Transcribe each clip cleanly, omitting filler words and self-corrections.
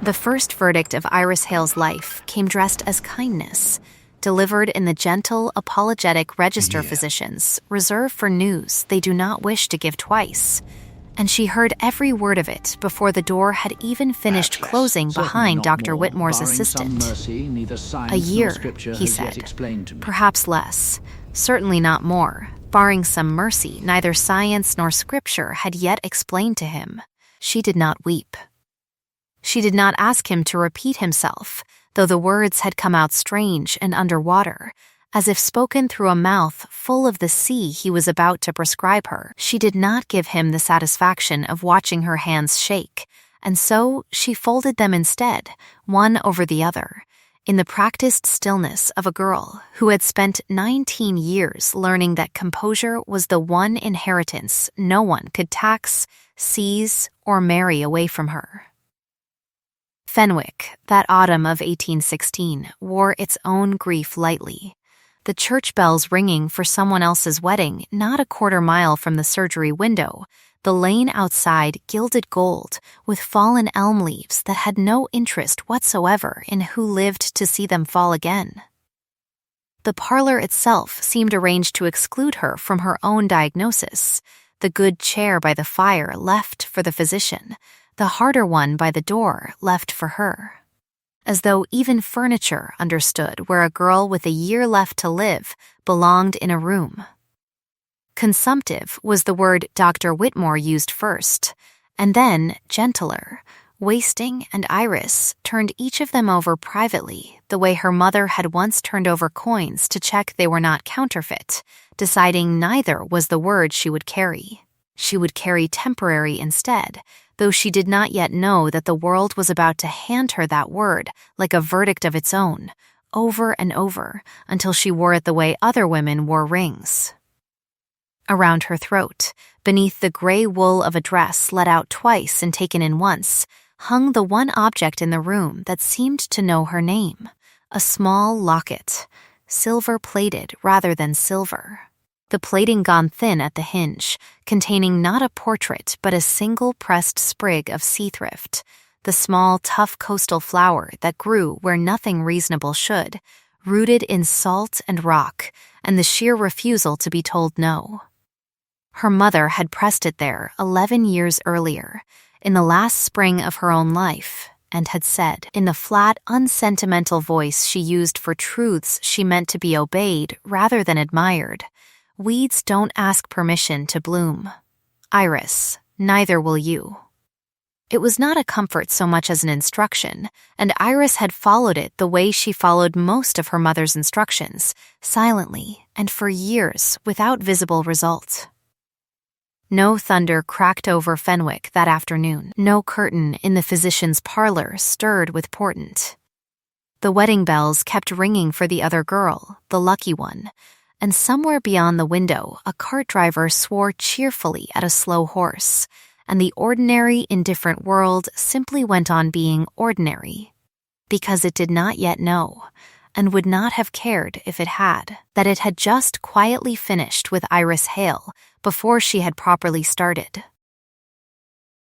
The first verdict of Iris Hale's life came dressed as kindness, delivered in the gentle, apologetic register physicians reserved for news they do not wish to give twice. And she heard every word of it before the door had even finished closing behind Dr. Whitmore's assistant. A year, he said. Perhaps less. Certainly not more. Barring some mercy neither science nor scripture had yet explained to him. She did not weep. She did not ask him to repeat himself, though the words had come out strange and underwater, as if spoken through a mouth full of the sea he was about to prescribe her. She did not give him the satisfaction of watching her hands shake, and so she folded them instead, one over the other, in the practiced stillness of a girl who had spent 19 years learning that composure was the one inheritance no one could tax, seize, or marry away from her. Fenwick, that autumn of 1816, wore its own grief lightly. The church bells ringing for someone else's wedding not a quarter mile from the surgery window, the lane outside gilded gold with fallen elm leaves that had no interest whatsoever in who lived to see them fall again. The parlor itself seemed arranged to exclude her from her own diagnosis, the good chair by the fire left for the physician, the harder one by the door left for her. As though even furniture understood where a girl with a year left to live belonged in a room. Consumptive was the word Dr. Whitmore used first, and then gentler. Wasting and Iris turned each of them over privately, the way her mother had once turned over coins to check they were not counterfeit, deciding neither was the word she would carry. She would carry temporary instead, though she did not yet know that the world was about to hand her that word like a verdict of its own, over and over, until she wore it the way other women wore rings. Around her throat, beneath the gray wool of a dress let out twice and taken in once, hung the one object in the room that seemed to know her name, a small locket, silver-plated rather than silver. The plating gone thin at the hinge, containing not a portrait but a single pressed sprig of seathrift, the small, tough coastal flower that grew where nothing reasonable should, rooted in salt and rock, and the sheer refusal to be told no. Her mother had pressed it there 11 years earlier, in the last spring of her own life, and had said, in the flat, unsentimental voice she used for truths she meant to be obeyed rather than admired, "Weeds don't ask permission to bloom. Iris, neither will you." It was not a comfort so much as an instruction, and Iris had followed it the way she followed most of her mother's instructions, silently and for years without visible result. No thunder cracked over Fenwick that afternoon. No curtain in the physician's parlor stirred with portent. The wedding bells kept ringing for the other girl, the lucky one, and somewhere beyond the window a cart driver swore cheerfully at a slow horse, and the ordinary, indifferent world simply went on being ordinary, because it did not yet know, and would not have cared if it had, that it had just quietly finished with Iris Hale before she had properly started.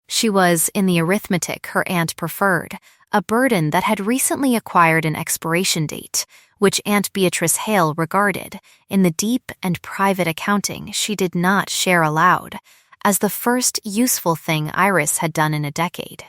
She was, in the arithmetic her aunt preferred, a burden that had recently acquired an expiration date, which Aunt Beatrice Hale regarded, in the deep and private accounting she did not share aloud, as the first useful thing Iris had done in a decade.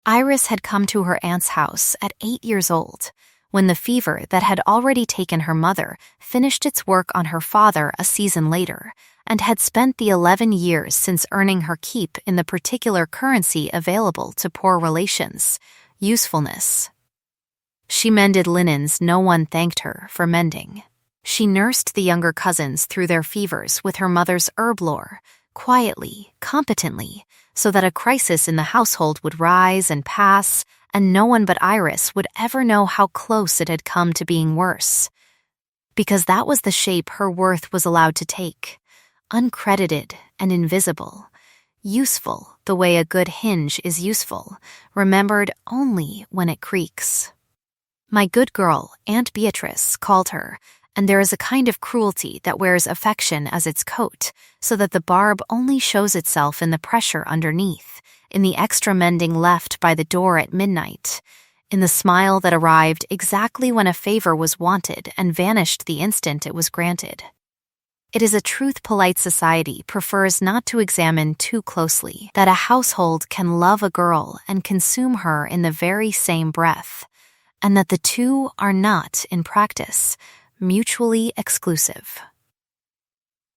Iris had come to her aunt's house at 8 years old, when the fever that had already taken her mother finished its work on her father a season later, and had spent the 11 years since earning her keep in the particular currency available to poor relations, usefulness. She mended linens no one thanked her for mending. She nursed the younger cousins through their fevers with her mother's herb lore, quietly, competently, so that a crisis in the household would rise and pass, and no one but Iris would ever know how close it had come to being worse. Because that was the shape her worth was allowed to take, uncredited and invisible, useful the way a good hinge is useful, remembered only when it creaks. My good girl, Aunt Beatrice, called her, and there is a kind of cruelty that wears affection as its coat, so that the barb only shows itself in the pressure underneath, in the extra mending left by the door at midnight, in the smile that arrived exactly when a favor was wanted and vanished the instant it was granted. It is a truth polite society prefers not to examine too closely, that a household can love a girl and consume her in the very same breath, and that the two are not, in practice, mutually exclusive.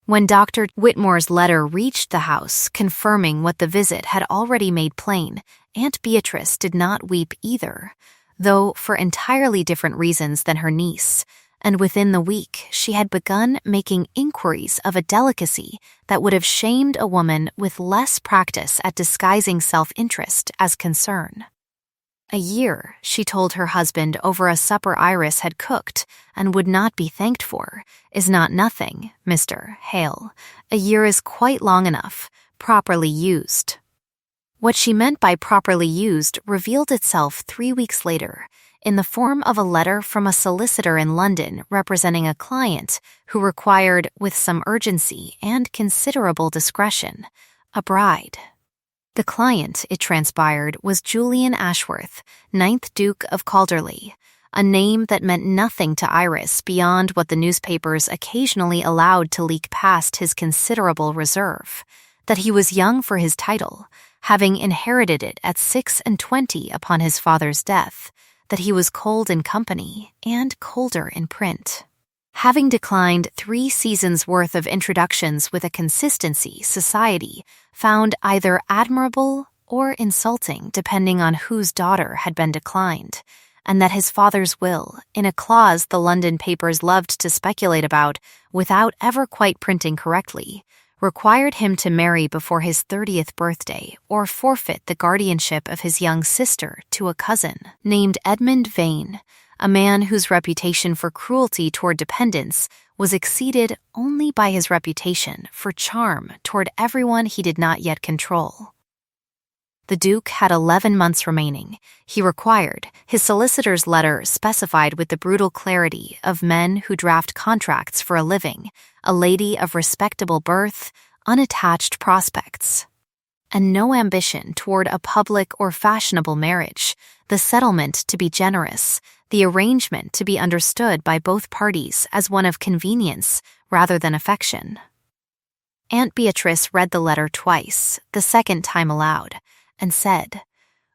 When Dr. Whitmore's letter reached the house confirming what the visit had already made plain, Aunt Beatrice did not weep either, though for entirely different reasons than her niece, and within the week she had begun making inquiries of a delicacy that would have shamed a woman with less practice at disguising self-interest as concern. A year, she told her husband over a supper Iris had cooked and would not be thanked for, is not nothing, Mr. Hale. A year is quite long enough, properly used. What she meant by properly used revealed itself 3 weeks later, in the form of a letter from a solicitor in London representing a client who required, with some urgency and considerable discretion, a bride. The client, it transpired, was Julian Ashworth, 9th Duke of Calderley, a name that meant nothing to Iris beyond what the newspapers occasionally allowed to leak past his considerable reserve, that he was young for his title, having inherited it at 26 upon his father's death, that he was cold in company and colder in print. Having declined 3 seasons' worth of introductions with a consistency society found either admirable or insulting depending on whose daughter had been declined, and that his father's will, in a clause the London papers loved to speculate about without ever quite printing correctly, required him to marry before his 30th birthday or forfeit the guardianship of his young sister to a cousin named Edmund Vane, a man whose reputation for cruelty toward dependents was exceeded only by his reputation for charm toward everyone he did not yet control. The Duke had 11 months remaining. He required, his solicitor's letter specified with the brutal clarity of men who draft contracts for a living, a lady of respectable birth, unattached prospects, and no ambition toward a public or fashionable marriage, the settlement to be generous, the arrangement to be understood by both parties as one of convenience rather than affection. Aunt Beatrice read the letter twice, the second time aloud, and said,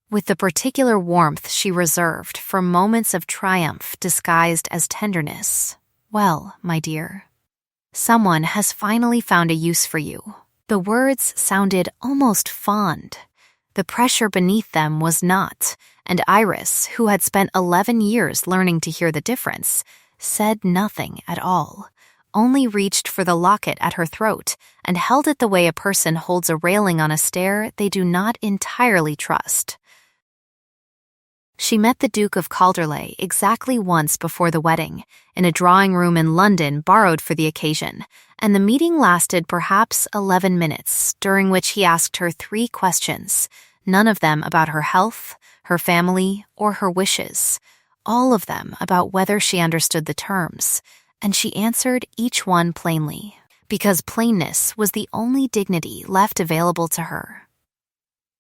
with the particular warmth she reserved for moments of triumph disguised as tenderness, "Well, my dear, someone has finally found a use for you." The words sounded almost fond. The pressure beneath them was not, and Iris, who had spent 11 years learning to hear the difference, said nothing at all, only reached for the locket at her throat and held it the way a person holds a railing on a stair they do not entirely trust. She met the Duke of Calderley exactly once before the wedding, in a drawing room in London borrowed for the occasion, and the meeting lasted perhaps 11 minutes, during which he asked her 3 questions, none of them about her health, her family, or her wishes, all of them about whether she understood the terms, and she answered each one plainly, because plainness was the only dignity left available to her.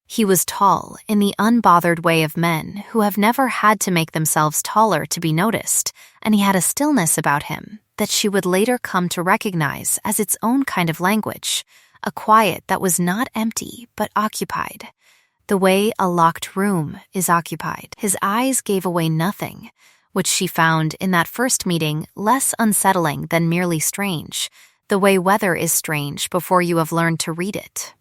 He was tall in the unbothered way of men who have never had to make themselves taller to be noticed, and he had a stillness about him that she would later come to recognize as its own kind of language, a quiet that was not empty but occupied, the way a locked room is occupied. His eyes gave away nothing, which she found in that first meeting less unsettling than merely strange, the way weather is strange before you have learned to read it.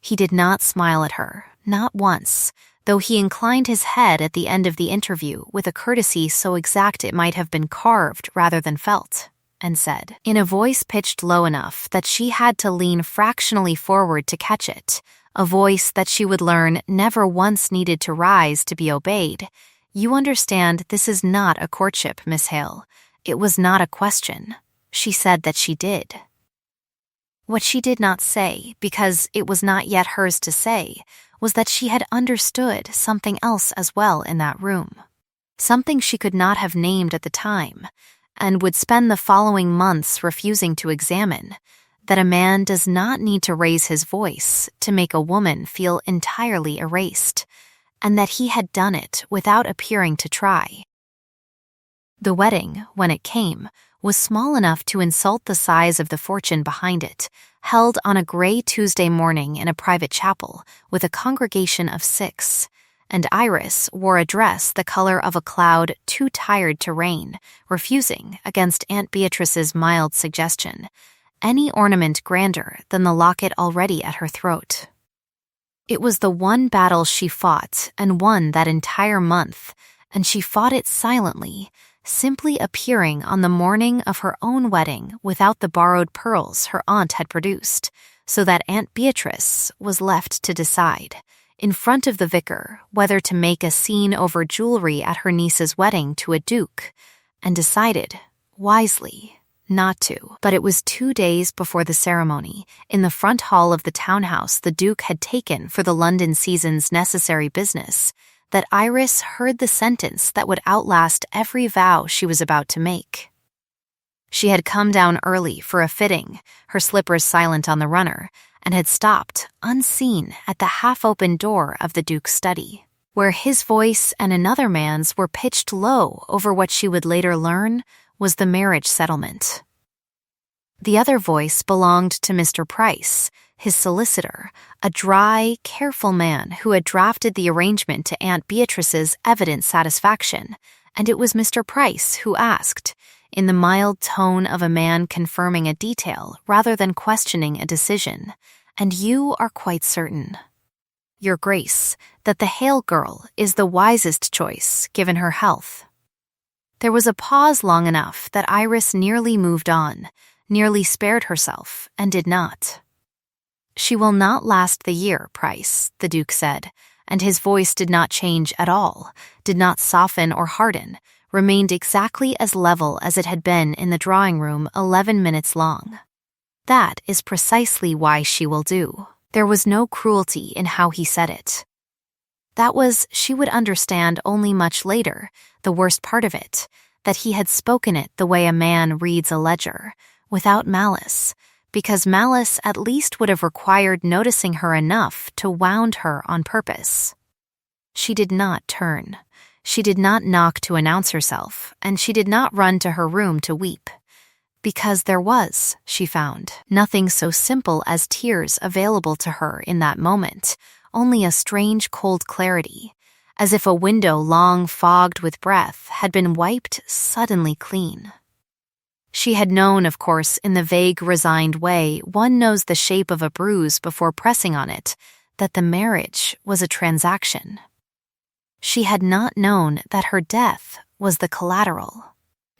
He did not smile at her, not once, though he inclined his head at the end of the interview with a courtesy so exact it might have been carved rather than felt, and said, in a voice pitched low enough that she had to lean fractionally forward to catch it, a voice that she would learn never once needed to rise to be obeyed, "You understand this is not a courtship, Miss Hale. It was not a question." She said that she did. What she did not say, because it was not yet hers to say, was that she had understood something else as well in that room. Something she could not have named at the time, and would spend the following months refusing to examine, that a man does not need to raise his voice to make a woman feel entirely erased, and that he had done it without appearing to try. The wedding, when it came, was small enough to insult the size of the fortune behind it, held on a gray Tuesday morning in a private chapel with a congregation of 6, and Iris wore a dress the color of a cloud too tired to rain, refusing, against Aunt Beatrice's mild suggestion, any ornament grander than the locket already at her throat. It was the one battle she fought and won that entire month, and she fought it silently, simply appearing on the morning of her own wedding without the borrowed pearls her aunt had produced, so that Aunt Beatrice was left to decide, in front of the vicar, whether to make a scene over jewelry at her niece's wedding to a duke, and decided, wisely, not to. But it was 2 days before the ceremony, in the front hall of the townhouse the Duke had taken for the London season's necessary business, that Iris heard the sentence that would outlast every vow she was about to make. She had come down early for a fitting, her slippers silent on the runner, and had stopped, unseen, at the half-open door of the Duke's study, where his voice and another man's were pitched low over what she would later learn was the marriage settlement. The other voice belonged to Mr. Price, his solicitor, a dry, careful man who had drafted the arrangement to Aunt Beatrice's evident satisfaction, and it was Mr. Price who asked, in the mild tone of a man confirming a detail rather than questioning a decision, "And you are quite certain, Your Grace, that the Hale girl is the wisest choice given her health?" There was a pause long enough that Iris nearly moved on, nearly spared herself, and did not. "She will not last the year, Price," the Duke said, and his voice did not change at all, did not soften or harden, remained exactly as level as it had been in the drawing room 11 minutes long. "That is precisely why she will do." There was no cruelty in how he said it. That was, she would understand only much later, the worst part of it, that he had spoken it the way a man reads a ledger, without malice, because malice at least would have required noticing her enough to wound her on purpose. She did not turn. She did not knock to announce herself, and she did not run to her room to weep. Because there was, she found, nothing so simple as tears available to her in that moment, only a strange cold clarity, as if a window long fogged with breath had been wiped suddenly clean. She had known, of course, in the vague, resigned way one knows the shape of a bruise before pressing on it, that the marriage was a transaction. She had not known that her death was the collateral.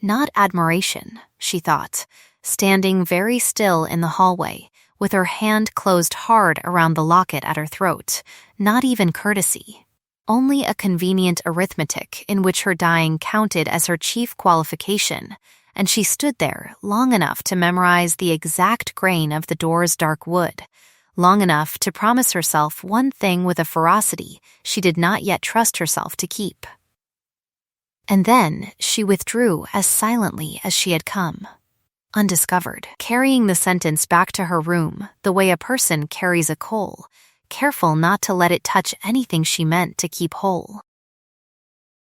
Not admiration, she thought, standing very still in the hallway, with her hand closed hard around the locket at her throat, not even courtesy. Only a convenient arithmetic in which her dying counted as her chief qualification, and she stood there long enough to memorize the exact grain of the door's dark wood, long enough to promise herself one thing with a ferocity she did not yet trust herself to keep. And then she withdrew as silently as she had come, undiscovered, carrying the sentence back to her room the way a person carries a coal, careful not to let it touch anything she meant to keep whole.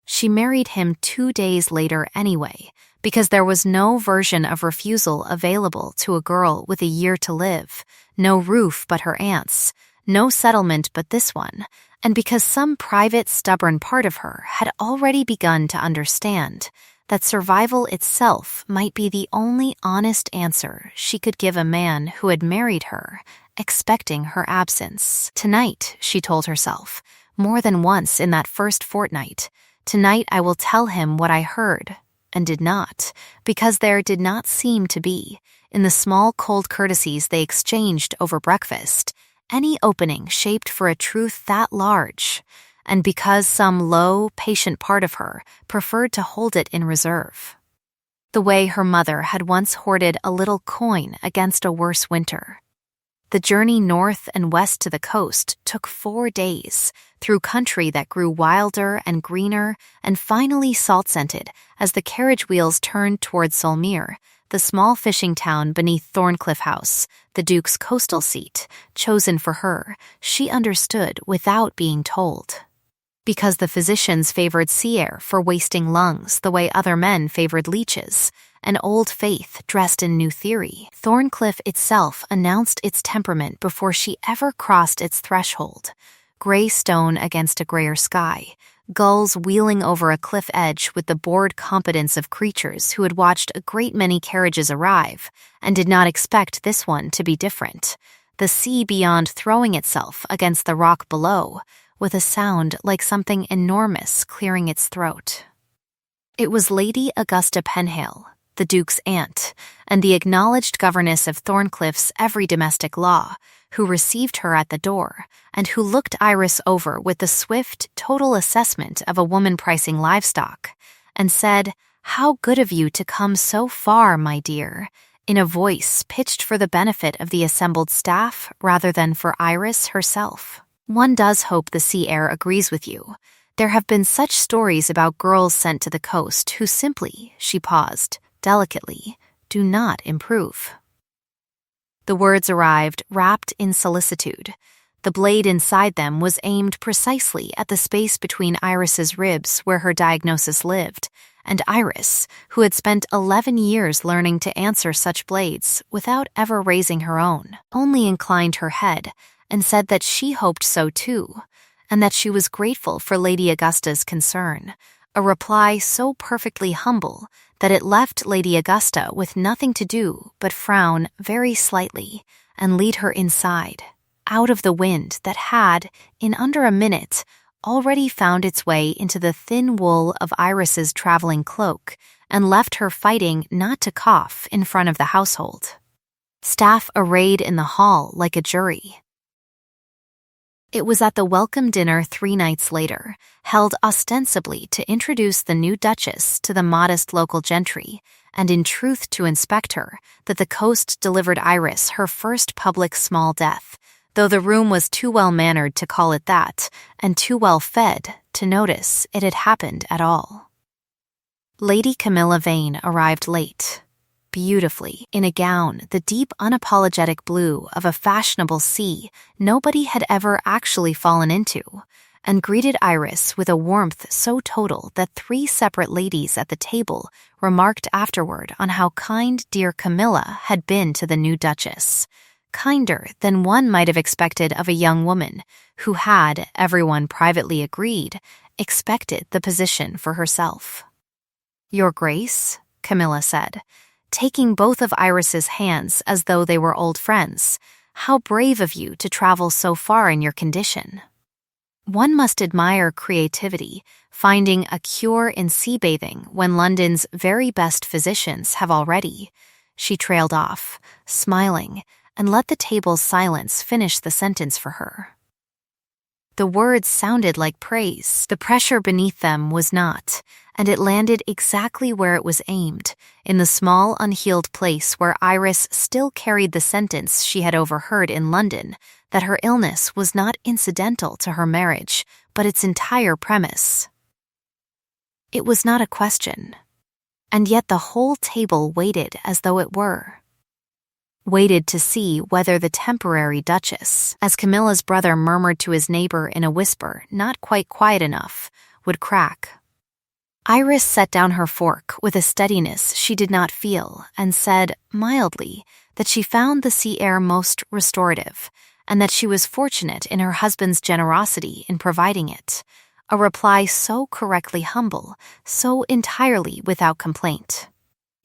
She married him 2 days later anyway, because there was no version of refusal available to a girl with a year to live, no roof but her aunt's, no settlement but this one, and because some private, stubborn part of her had already begun to understand that survival itself might be the only honest answer she could give a man who had married her, expecting her absence. Tonight, she told herself, more than once in that first fortnight, tonight I will tell him what I heard, and did not, because there did not seem to be, in the small cold courtesies they exchanged over breakfast, any opening shaped for a truth that large, and because some low, patient part of her preferred to hold it in reserve. The way her mother had once hoarded a little coin against a worse winter. The journey north and west to the coast took 4 days, through country that grew wilder and greener and finally salt-scented as the carriage wheels turned toward Solmere, the small fishing town beneath Thorncliffe House, the Duke's coastal seat, chosen for her, she understood without being told. Because the physicians favored sea air for wasting lungs the way other men favored leeches, an old faith dressed in new theory, Thorncliffe itself announced its temperament before she ever crossed its threshold. Gray stone against a grayer sky, gulls wheeling over a cliff edge with the bored competence of creatures who had watched a great many carriages arrive and did not expect this one to be different. The sea beyond throwing itself against the rock below, with a sound like something enormous clearing its throat. It was Lady Augusta Penhale, the Duke's aunt, and the acknowledged governess of Thorncliffe's every domestic law, who received her at the door, and who looked Iris over with the swift, total assessment of a woman pricing livestock, and said, "How good of you to come so far, my dear," in a voice pitched for the benefit of the assembled staff rather than for Iris herself. "One does hope the sea air agrees with you. There have been such stories about girls sent to the coast who simply," she paused, delicately, "do not improve." The words arrived wrapped in solicitude. The blade inside them was aimed precisely at the space between Iris's ribs where her diagnosis lived, and Iris, who had spent 11 years learning to answer such blades without ever raising her own, only inclined her head and said that she hoped so too, and that she was grateful for Lady Augusta's concern, a reply so perfectly humble that it left Lady Augusta with nothing to do but frown very slightly and lead her inside, out of the wind that had, in under a minute, already found its way into the thin wool of Iris's traveling cloak and left her fighting not to cough in front of the household. Staff arrayed in the hall like a jury. It was at the welcome dinner 3 nights later, held ostensibly to introduce the new Duchess to the modest local gentry, and in truth to inspect her, that the coast delivered Iris her first public small death, though the room was too well-mannered to call it that, and too well-fed to notice it had happened at all. Lady Camilla Vane arrived late, beautifully, in a gown the deep unapologetic blue of a fashionable sea nobody had ever actually fallen into, and greeted Iris with a warmth so total that 3 separate ladies at the table remarked afterward on how kind dear Camilla had been to the new Duchess, kinder than one might have expected of a young woman who had, everyone privately agreed, expected the position for herself. "Your Grace," Camilla said, taking both of Iris's hands as though they were old friends, "how brave of you to travel so far in your condition. One must admire creativity, finding a cure in sea bathing when London's very best physicians have already." She trailed off, smiling, and let the table's silence finish the sentence for her. The words sounded like praise. The pressure beneath them was not, and it landed exactly where it was aimed, in the small unhealed place where Iris still carried the sentence she had overheard in London, that her illness was not incidental to her marriage, but its entire premise. It was not a question, and yet the whole table waited as though it were. Waited to see whether the temporary Duchess, as Camilla's brother murmured to his neighbor in a whisper not quite quiet enough, would crack. Iris set down her fork with a steadiness she did not feel and said, mildly, that she found the sea air most restorative, and that she was fortunate in her husband's generosity in providing it, a reply so correctly humble, so entirely without complaint,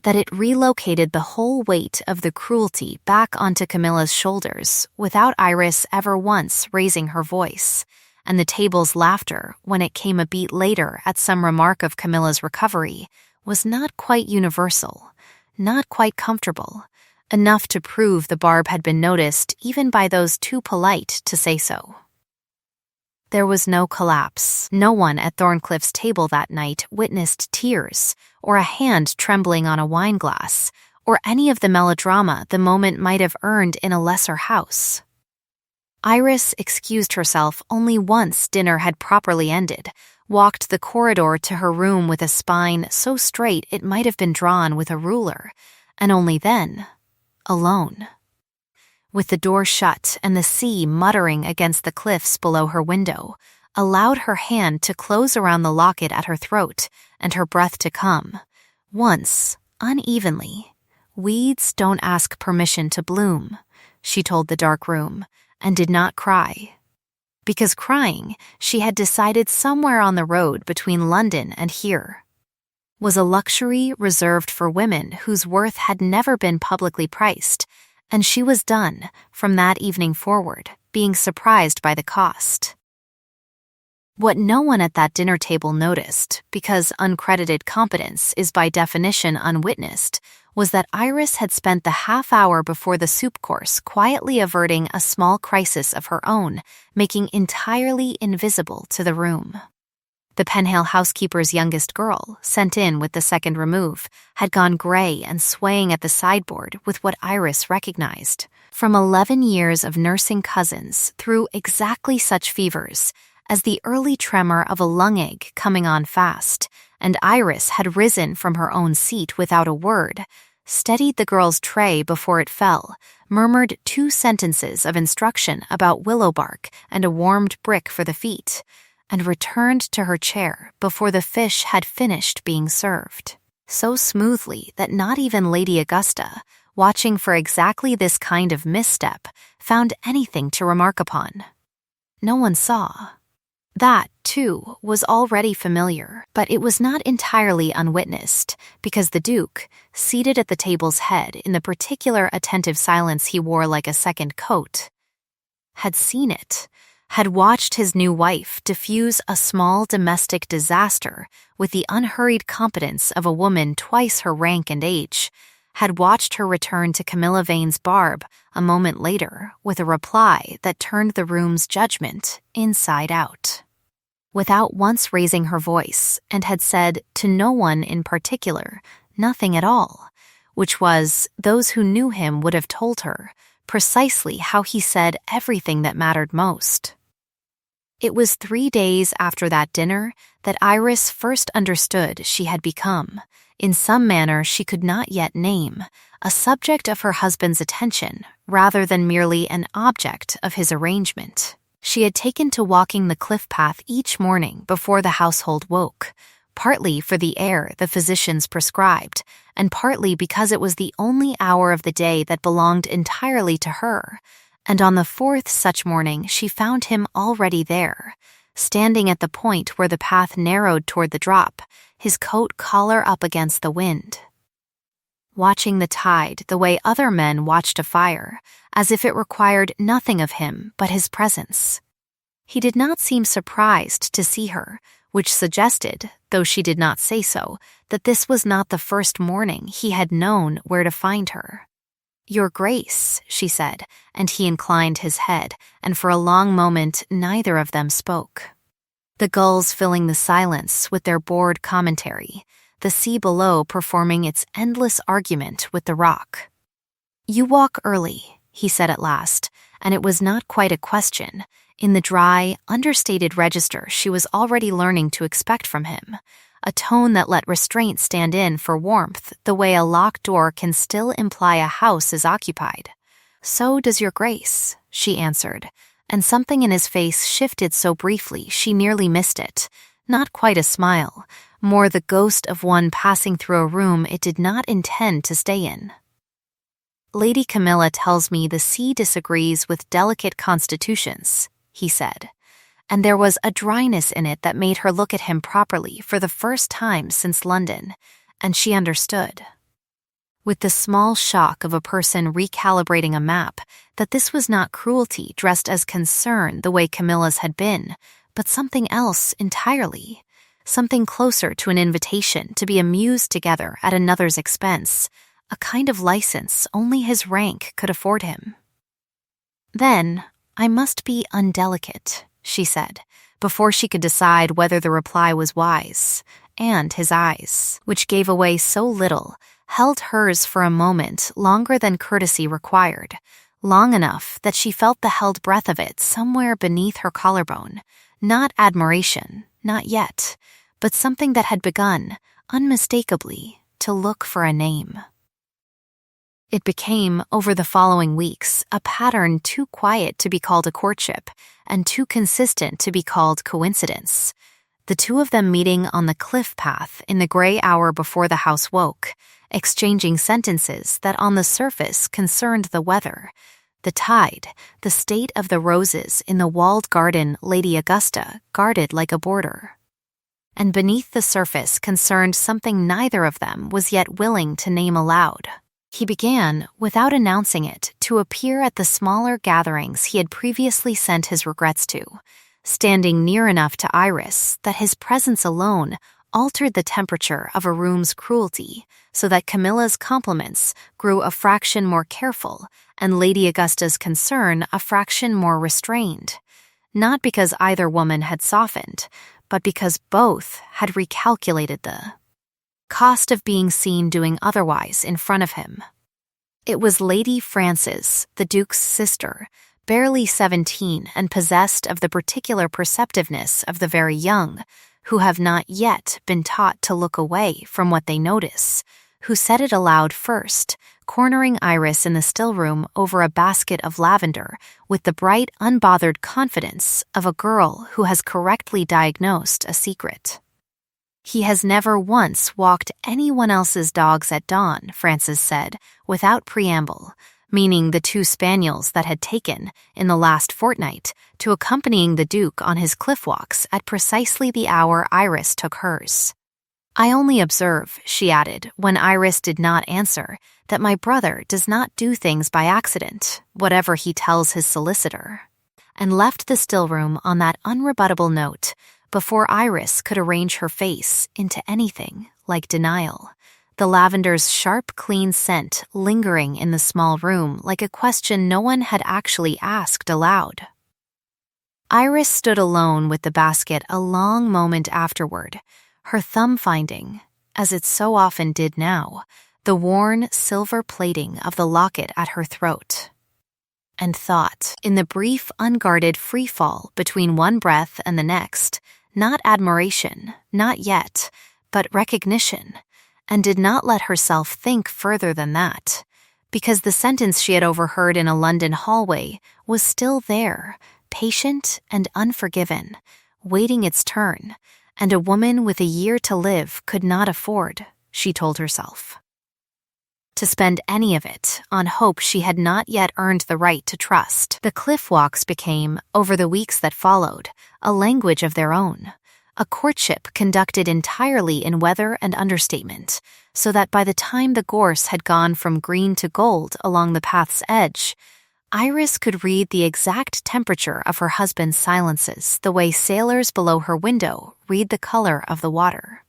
that it relocated the whole weight of the cruelty back onto Camilla's shoulders without Iris ever once raising her voice, and the table's laughter, when it came a beat later at some remark of Camilla's recovery, was not quite universal, not quite comfortable, enough to prove the barb had been noticed even by those too polite to say so. There was no collapse. No one at Thorncliffe's table that night witnessed tears, or a hand trembling on a wineglass, or any of the melodrama the moment might have earned in a lesser house. Iris excused herself only once dinner had properly ended, walked the corridor to her room with a spine so straight it might have been drawn with a ruler, and only then, alone. With the door shut and the sea muttering against the cliffs below her window, allowed her hand to close around the locket at her throat and her breath to come, once, unevenly. "Weeds don't ask permission to bloom," she told the dark room, and did not cry. Because crying, she had decided somewhere on the road between London and here, was a luxury reserved for women whose worth had never been publicly priced, and she was done, from that evening forward, being surprised by the cost. What no one at that dinner table noticed, because uncredited competence is by definition unwitnessed, was that Iris had spent the half hour before the soup course quietly averting a small crisis of her own, making entirely invisible to the room. The Penhale housekeeper's youngest girl, sent in with the second remove, had gone gray and swaying at the sideboard with what Iris recognized from 11 years of nursing cousins through exactly such fevers as the early tremor of a lung ache coming on fast, and Iris had risen from her own seat without a word, steadied the girl's tray before it fell, murmured 2 sentences of instruction about willow bark and a warmed brick for the feet, and returned to her chair before the fish had finished being served, so smoothly that not even Lady Augusta, watching for exactly this kind of misstep, found anything to remark upon. No one saw. That, too, was already familiar, but it was not entirely unwitnessed, because the Duke, seated at the table's head in the particular attentive silence he wore like a second coat, had seen it, had watched his new wife diffuse a small domestic disaster with the unhurried competence of a woman twice her rank and age, had watched her return to Camilla Vane's barb a moment later with a reply that turned the room's judgment inside out, without once raising her voice, and had said to no one in particular, nothing at all, which was, those who knew him would have told her, precisely how he said everything that mattered most. It was 3 days after that dinner that Iris first understood she had become, in some manner she could not yet name, a subject of her husband's attention rather than merely an object of his arrangement. She had taken to walking the cliff path each morning before the household woke, partly for the air the physicians prescribed, and partly because it was the only hour of the day that belonged entirely to her, and on the 4th such morning she found him already there, standing at the point where the path narrowed toward the drop, his coat collar up against the wind, watching the tide the way other men watched a fire, as if it required nothing of him but his presence. He did not seem surprised to see her, which suggested, though she did not say so, that this was not the first morning he had known where to find her. "Your Grace," she said, and he inclined his head, and for a long moment neither of them spoke. The gulls filling the silence with their bored commentary, the sea below performing its endless argument with the rock. "You walk early," he said at last, and it was not quite a question, in the dry, understated register she was already learning to expect from him, a tone that let restraint stand in for warmth the way a locked door can still imply a house is occupied. "So does your Grace," she answered, and something in his face shifted so briefly she nearly missed it, not quite a smile, more the ghost of one passing through a room it did not intend to stay in. "Lady Camilla tells me the sea disagrees with delicate constitutions," he said, and there was a dryness in it that made her look at him properly for the first time since London, and she understood, with the small shock of a person recalibrating a map, that this was not cruelty dressed as concern the way Camilla's had been, but something else entirely, something closer to an invitation to be amused together at another's expense, a kind of license only his rank could afford him. "Then, I must be undelicate," she said, before she could decide whether the reply was wise, and his eyes, which gave away so little, held hers for a moment longer than courtesy required, long enough that she felt the held breath of it somewhere beneath her collarbone. Not admiration, not yet, but something that had begun, unmistakably, to look for a name. It became, over the following weeks, a pattern too quiet to be called a courtship and too consistent to be called coincidence. The two of them meeting on the cliff path in the gray hour before the house woke, exchanging sentences that on the surface concerned the weather, the tide, the state of the roses in the walled garden Lady Augusta guarded like a border. And beneath the surface concerned something neither of them was yet willing to name aloud. He began, without announcing it, to appear at the smaller gatherings he had previously sent his regrets to, standing near enough to Iris that his presence alone altered the temperature of a room's cruelty, so that Camilla's compliments grew a fraction more careful and Lady Augusta's concern a fraction more restrained. Not because either woman had softened, but because both had recalculated the cost of being seen doing otherwise in front of him. It was Lady Frances, the Duke's sister, barely 17 and possessed of the particular perceptiveness of the very young, who have not yet been taught to look away from what they notice, who said it aloud first, cornering Iris in the still room over a basket of lavender with the bright, unbothered confidence of a girl who has correctly diagnosed a secret. "He has never once walked anyone else's dogs at dawn," Frances said, without preamble, meaning the 2 spaniels that had taken, in the last fortnight, to accompanying the Duke on his cliff walks at precisely the hour Iris took hers. "I only observe," she added, when Iris did not answer, "that my brother does not do things by accident, whatever he tells his solicitor," and left the still room on that unrebuttable note, before Iris could arrange her face into anything like denial, the lavender's sharp, clean scent lingering in the small room like a question no one had actually asked aloud. Iris stood alone with the basket a long moment afterward, her thumb finding, as it so often did now, the worn silver plating of the locket at her throat, and thought, in the brief, unguarded free-fall between one breath and the next, not admiration, not yet, but recognition, and did not let herself think further than that, because the sentence she had overheard in a London hallway was still there, patient and unforgiven, waiting its turn, and a woman with a year to live could not afford, she told herself, to spend any of it on hope she had not yet earned the right to trust. The cliff walks became, over the weeks that followed, a language of their own, a courtship conducted entirely in weather and understatement, so that by the time the gorse had gone from green to gold along the path's edge, Iris could read the exact temperature of her husband's silences the way sailors below her window read the color of the water.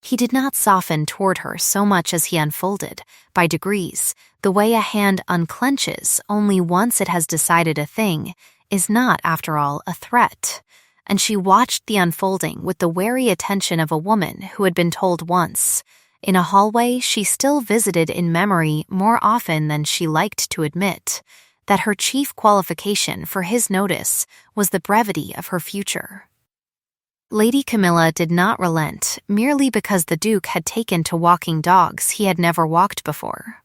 He did not soften toward her so much as he unfolded, by degrees, the way a hand unclenches only once it has decided a thing is not, after all, a threat, and she watched the unfolding with the wary attention of a woman who had been told once, in a hallway she still visited in memory more often than she liked to admit, that her chief qualification for his notice was the brevity of her future. Lady Camilla did not relent merely because the Duke had taken to walking dogs he had never walked before.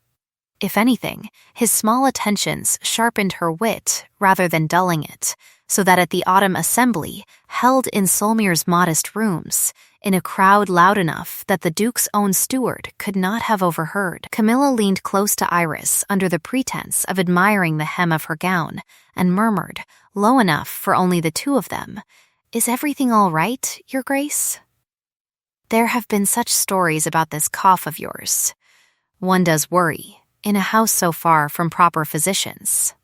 If anything, his small attentions sharpened her wit rather than dulling it, so that at the autumn assembly, held in Solmere's modest rooms, in a crowd loud enough that the Duke's own steward could not have overheard, Camilla leaned close to Iris under the pretense of admiring the hem of her gown, and murmured, low enough for only the 2 of them, "Is everything all right, Your Grace? There have been such stories about this cough of yours. One does worry, in a house so far from proper physicians."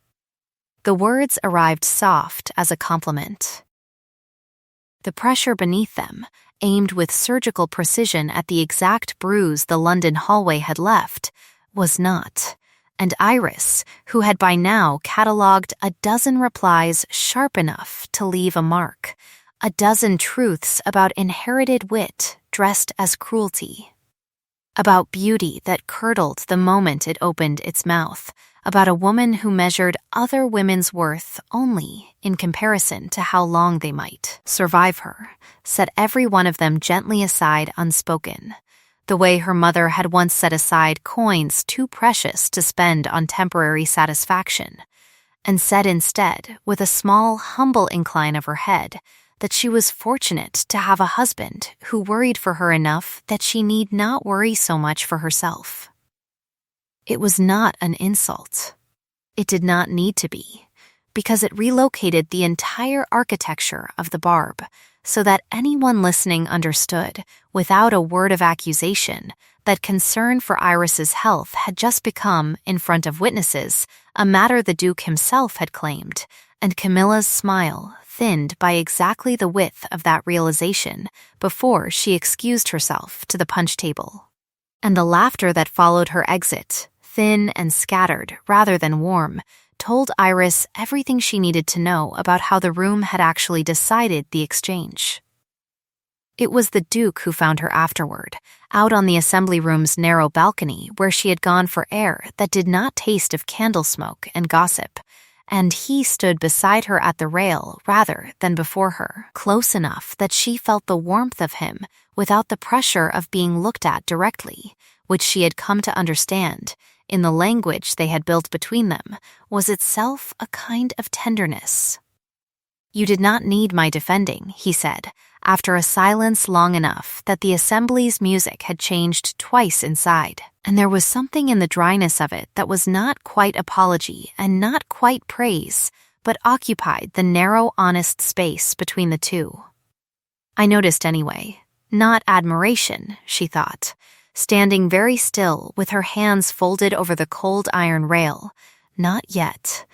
The words arrived soft as a compliment. The pressure beneath them, aimed with surgical precision at the exact bruise the London hallway had left, was not, and Iris, who had by now catalogued a dozen replies sharp enough to leave a mark, a dozen truths about inherited wit dressed as cruelty, about beauty that curdled the moment it opened its mouth, about a woman who measured other women's worth only in comparison to how long they might survive her, set every one of them gently aside unspoken, the way her mother had once set aside coins too precious to spend on temporary satisfaction, and said instead, with a small, humble incline of her head, that she was fortunate to have a husband who worried for her enough that she need not worry so much for herself. It was not an insult. It did not need to be, because it relocated the entire architecture of the barb so that anyone listening understood, without a word of accusation, that concern for Iris's health had just become, in front of witnesses, a matter the Duke himself had claimed, and Camilla's smile thinned by exactly the width of that realization before she excused herself to the punch table. And the laughter that followed her exit, thin and scattered rather than warm, told Iris everything she needed to know about how the room had actually decided the exchange. It was the Duke who found her afterward, out on the assembly room's narrow balcony where she had gone for air that did not taste of candle smoke and gossip, and he stood beside her at the rail rather than before her, close enough that she felt the warmth of him without the pressure of being looked at directly, which she had come to understand, in the language they had built between them, was itself a kind of tenderness. "You did not need my defending," he said, after a silence long enough that the assembly's music had changed twice inside, and there was something in the dryness of it that was not quite apology and not quite praise, but occupied the narrow, honest space between the two. "I noticed anyway. Not admiration," she thought, standing very still with her hands folded over the cold iron rail. Not yet.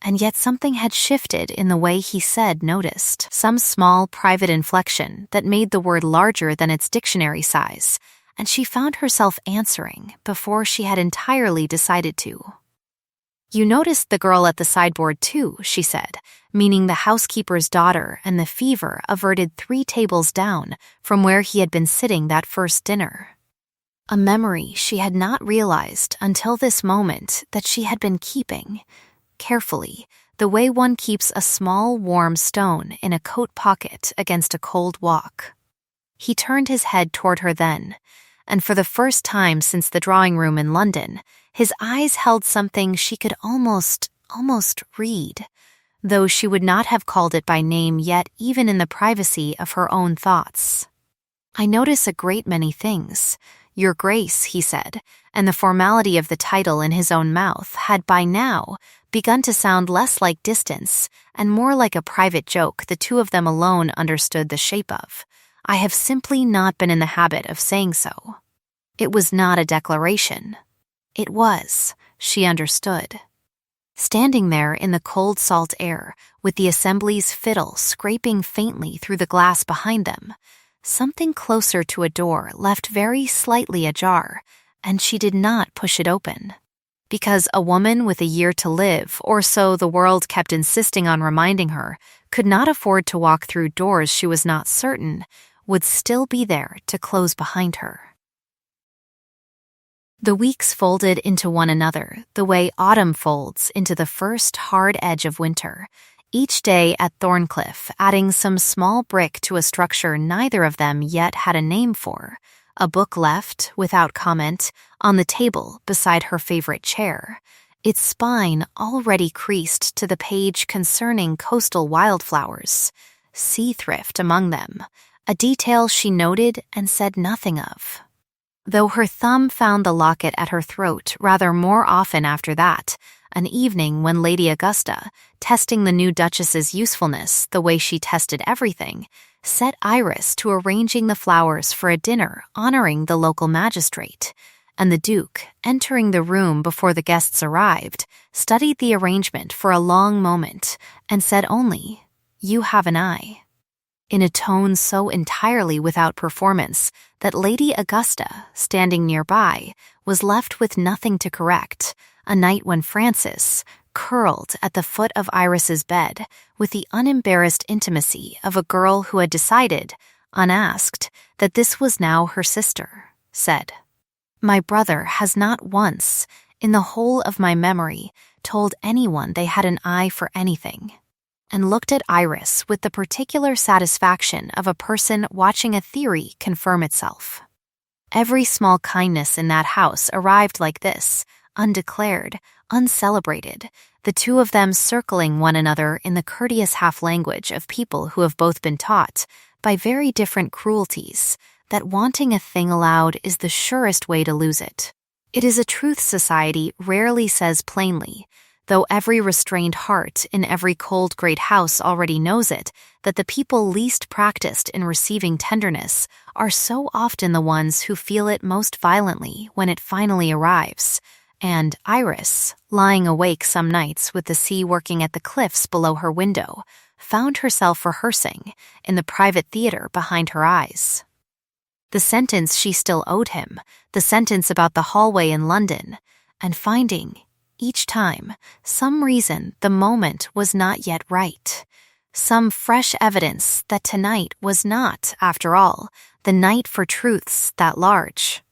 And yet something had shifted in the way he said noticed, some small private inflection that made the word larger than its dictionary size, and she found herself answering before she had entirely decided to. "You noticed the girl at the sideboard too," she said, meaning the housekeeper's daughter, and the fever averted 3 tables down from where he had been sitting that first dinner. A memory she had not realized until this moment that she had been keeping, carefully, the way one keeps a small warm stone in a coat pocket against a cold walk. He turned his head toward her then, and for the first time since the drawing room in London, his eyes held something she could almost read, though she would not have called it by name yet even in the privacy of her own thoughts. "I notice a great many things, Your Grace," he said, and the formality of the title in his own mouth had by now begun to sound less like distance and more like a private joke the two of them alone understood the shape of. "I have simply not been in the habit of saying so." It was not a declaration. It was, she understood. Standing there in the cold salt air, with the assembly's fiddle scraping faintly through the glass behind them, something closer to a door left very slightly ajar, and she did not push it open. Because a woman with a year to live, or so the world kept insisting on reminding her, could not afford to walk through doors she was not certain would still be there to close behind her. The weeks folded into one another the way autumn folds into the first hard edge of winter, each day at Thorncliffe adding some small brick to a structure neither of them yet had a name for, a book left, without comment, on the table beside her favorite chair, its spine already creased to the page concerning coastal wildflowers, sea thrift among them, a detail she noted and said nothing of. Though her thumb found the locket at her throat rather more often after that, an evening when Lady Augusta, testing the new Duchess's usefulness the way she tested everything, set Iris to arranging the flowers for a dinner honoring the local magistrate, and the Duke, entering the room before the guests arrived, studied the arrangement for a long moment and said only, "You have an eye," in a tone so entirely without performance that Lady Augusta, standing nearby, was left with nothing to correct, a night when Frances, curled at the foot of Iris's bed with the unembarrassed intimacy of a girl who had decided, unasked, that this was now her sister, said, My brother has not once, in the whole of my memory, told anyone they had an eye for anything," and looked at Iris with the particular satisfaction of a person watching a theory confirm itself. Every small kindness in that house arrived like this, undeclared, uncelebrated, the two of them circling one another in the courteous half-language of people who have both been taught, by very different cruelties, that wanting a thing aloud is the surest way to lose it. It is a truth society rarely says plainly, though every restrained heart in every cold great house already knows it, that the people least practiced in receiving tenderness are so often the ones who feel it most violently when it finally arrives. And Iris, lying awake some nights with the sea working at the cliffs below her window, found herself rehearsing, in the private theater behind her eyes, the sentence she still owed him, the sentence about the hallway in London, and finding, each time, some reason the moment was not yet right, some fresh evidence that tonight was not, after all, the night for truths that large.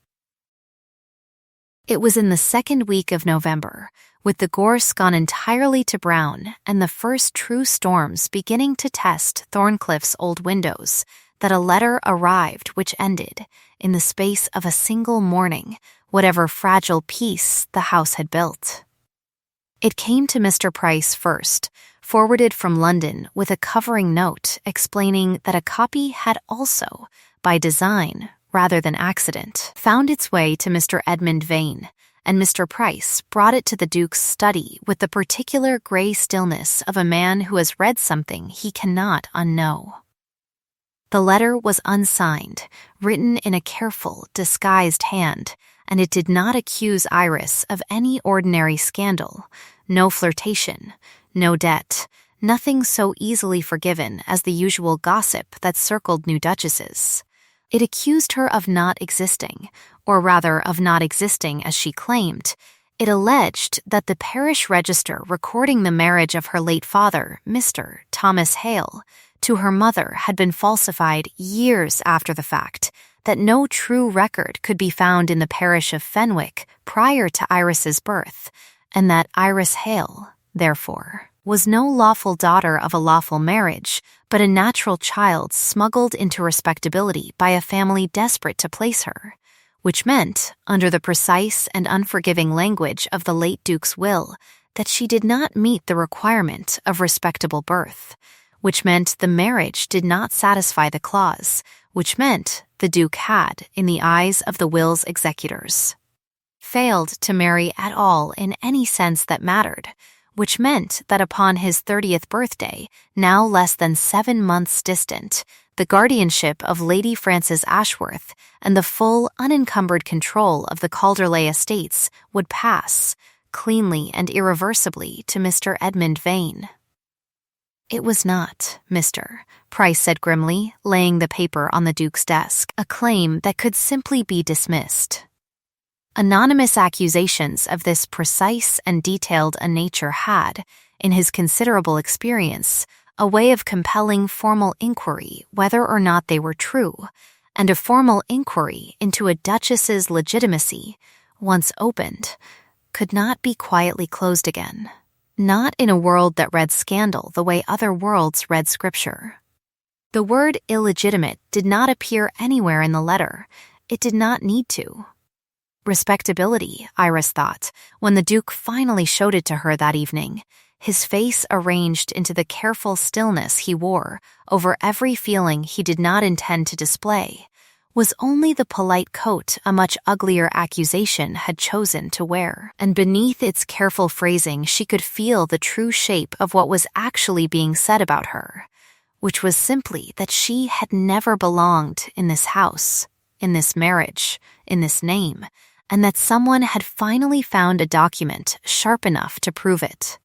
It was in the second week of November, with the gorse gone entirely to brown and the first true storms beginning to test Thorncliffe's old windows, that a letter arrived which ended, in the space of a single morning, whatever fragile peace the house had built. It came to Mr. Price first, forwarded from London with a covering note explaining that a copy had also, by design rather than accident, found its way to Mr. Edmund Vane, and Mr. Price brought it to the Duke's study with the particular grey stillness of a man who has read something he cannot unknow. The letter was unsigned, written in a careful, disguised hand, and it did not accuse Iris of any ordinary scandal, no flirtation, no debt, nothing so easily forgiven as the usual gossip that circled new duchesses. It accused her of not existing, or rather of not existing as she claimed. It alleged that the parish register recording the marriage of her late father, Mr. Thomas Hale, to her mother had been falsified years after the fact, that no true record could be found in the parish of Fenwick prior to Iris's birth, and that Iris Hale, therefore, was no lawful daughter of a lawful marriage, but a natural child smuggled into respectability by a family desperate to place her, which meant, under the precise and unforgiving language of the late Duke's will, that she did not meet the requirement of respectable birth, which meant the marriage did not satisfy the clause, which meant the Duke had, in the eyes of the will's executors, failed to marry at all in any sense that mattered, which meant that upon his 30th birthday, now less than 7 months distant, the guardianship of Lady Frances Ashworth and the full, unencumbered control of the Calderley estates would pass, cleanly and irreversibly, to Mr. Edmund Vane. "It was not, Mr." Price said grimly, laying the paper on the Duke's desk, a claim that could simply be dismissed. Anonymous accusations of this precise and detailed a nature had, in his considerable experience, a way of compelling formal inquiry whether or not they were true, and a formal inquiry into a duchess's legitimacy, once opened, could not be quietly closed again. Not in a world that read scandal the way other worlds read scripture. The word illegitimate did not appear anywhere in the letter. It did not need to. Respectability, Iris thought, when the Duke finally showed it to her that evening, his face arranged into the careful stillness he wore over every feeling he did not intend to display, was only the polite coat a much uglier accusation had chosen to wear, and beneath its careful phrasing she could feel the true shape of what was actually being said about her, which was simply that she had never belonged in this house, in this marriage, in this name, and that someone had finally found a document sharp enough to prove it.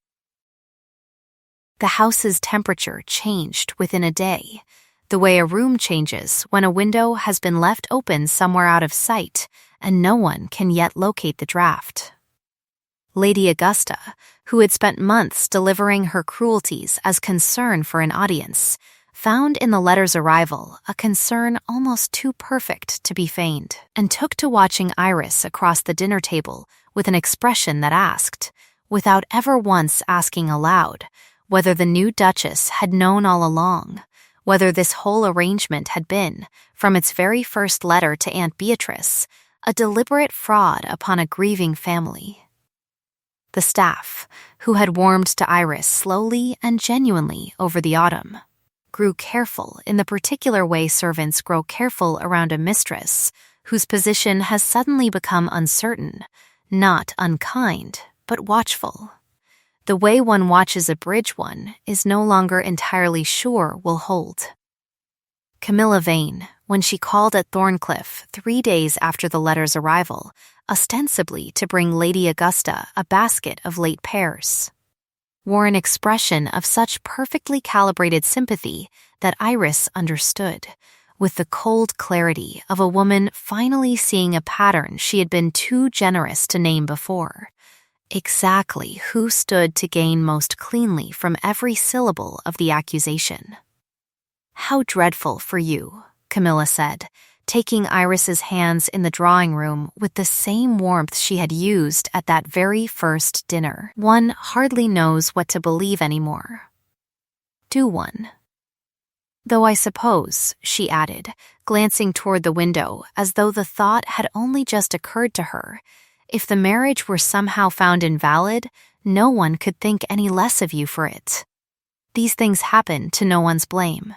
The house's temperature changed within a day, the way a room changes when a window has been left open somewhere out of sight and no one can yet locate the draft. Lady Augusta, who had spent months delivering her cruelties as concern for an audience, found in the letter's arrival a concern almost too perfect to be feigned, and took to watching Iris across the dinner table with an expression that asked, without ever once asking aloud, whether the new Duchess had known all along, whether this whole arrangement had been, from its very first letter to Aunt Beatrice, a deliberate fraud upon a grieving family. The staff, who had warmed to Iris slowly and genuinely over the autumn, grew careful in the particular way servants grow careful around a mistress whose position has suddenly become uncertain, not unkind, but watchful. The way one watches a bridge one is no longer entirely sure will hold. Camilla Vane, when she called at Thorncliffe 3 days after the letter's arrival, ostensibly to bring Lady Augusta a basket of late pears, wore an expression of such perfectly calibrated sympathy that Iris understood, with the cold clarity of a woman finally seeing a pattern she had been too generous to name before, exactly who stood to gain most cleanly from every syllable of the accusation. "How dreadful for you," Camilla said, taking Iris's hands in the drawing room with the same warmth she had used at that very first dinner. "One hardly knows what to believe anymore. Do one? Though I suppose," she added, glancing toward the window as though the thought had only just occurred to her, if the marriage were somehow found invalid, no one could think any less of you for it. These things happen to no one's blame.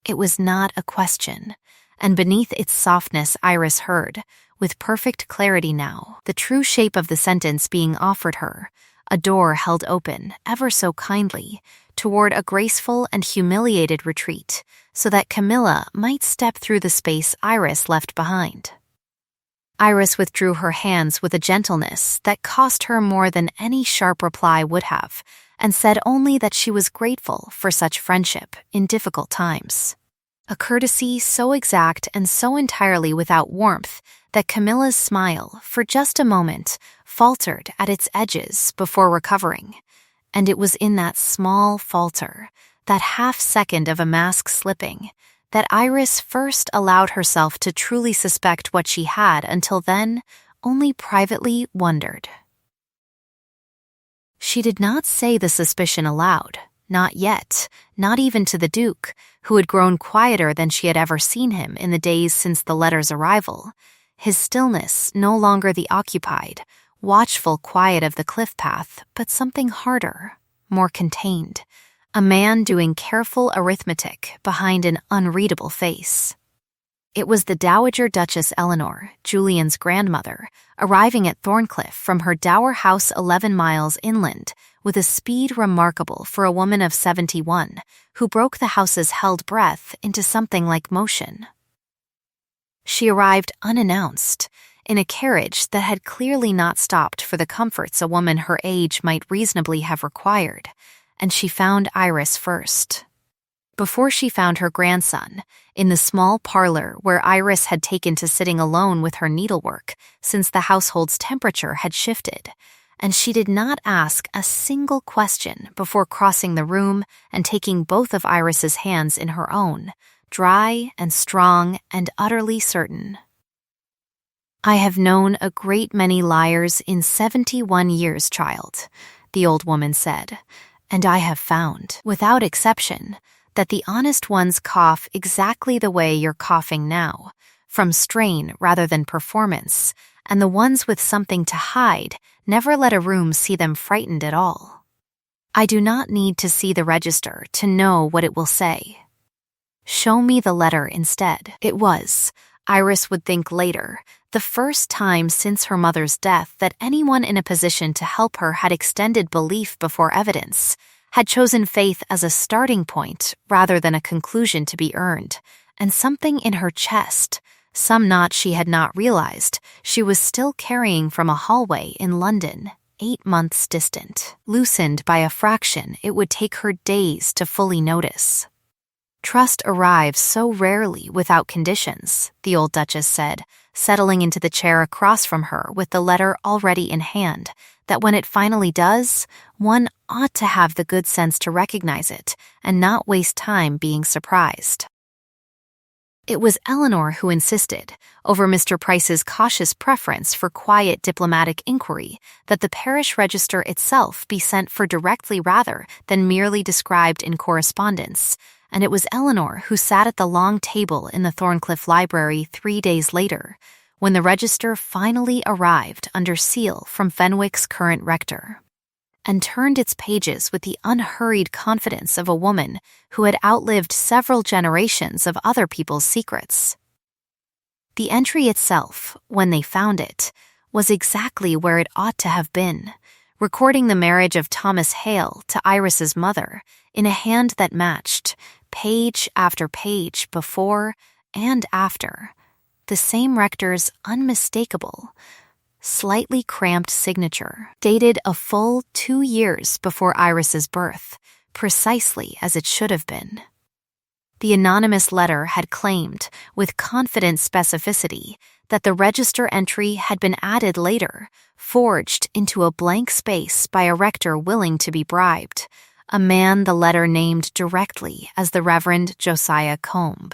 It was not a question, and beneath its softness Iris heard, with perfect clarity now, the true shape of the sentence being offered her, a door held open, ever so kindly, toward a graceful and humiliated retreat, so that Camilla might step through the space Iris left behind. Iris withdrew her hands with a gentleness that cost her more than any sharp reply would have, and said only that she was grateful for such friendship in difficult times. A courtesy so exact and so entirely without warmth that Camilla's smile, for just a moment, faltered at its edges before recovering, and it was in that small falter, that half-second of a mask slipping, that Iris first allowed herself to truly suspect what she had until then only privately wondered. She did not say the suspicion aloud, not yet, not even to the Duke, who had grown quieter than she had ever seen him in the days since the letter's arrival, his stillness no longer the occupied, watchful quiet of the cliff path, but something harder, more contained, a man doing careful arithmetic behind an unreadable face. It was the Dowager Duchess Eleanor, Julian's grandmother, arriving at Thorncliffe from her dower house 11 miles inland with a speed remarkable for a woman of 71 who broke the house's held breath into something like motion. She arrived unannounced, in a carriage that had clearly not stopped for the comforts a woman her age might reasonably have required, and she found Iris first. Before she found her grandson, in the small parlor where Iris had taken to sitting alone with her needlework since the household's temperature had shifted, and she did not ask a single question before crossing the room and taking both of Iris's hands in her own, dry and strong and utterly certain. "I have known a great many liars in 71 years, child," the old woman said, "and I have found, without exception, that the honest ones cough exactly the way you're coughing now, from strain rather than performance, and the ones with something to hide never let a room see them frightened at all. I do not need to see the register to know what it will say. Show me the letter instead." It was, Iris would think later, the first time since her mother's death that anyone in a position to help her had extended belief before evidence, had chosen faith as a starting point rather than a conclusion to be earned, and something in her chest, some knot she had not realized, she was still carrying from a hallway in London, 8 months distant, loosened by a fraction it would take her days to fully notice. Trust arrives so rarely without conditions, the old Duchess said, settling into the chair across from her with the letter already in hand, that when it finally does, one ought to have the good sense to recognize it and not waste time being surprised. It was Eleanor who insisted, over Mr. Price's cautious preference for quiet diplomatic inquiry, that the parish register itself be sent for directly rather than merely described in correspondence, and it was Eleanor who sat at the long table in the Thorncliffe Library 3 days later, when the register finally arrived under seal from Fenwick's current rector, and turned its pages with the unhurried confidence of a woman who had outlived several generations of other people's secrets. The entry itself, when they found it, was exactly where it ought to have been, recording the marriage of Thomas Hale to Iris's mother in a hand that matched, page after page before and after, the same rector's unmistakable, slightly cramped signature, dated a full 2 years before Iris's birth, precisely as it should have been. The anonymous letter had claimed, with confident specificity, that the register entry had been added later, forged into a blank space by a rector willing to be bribed, a man the letter named directly as the Reverend Josiah Combe.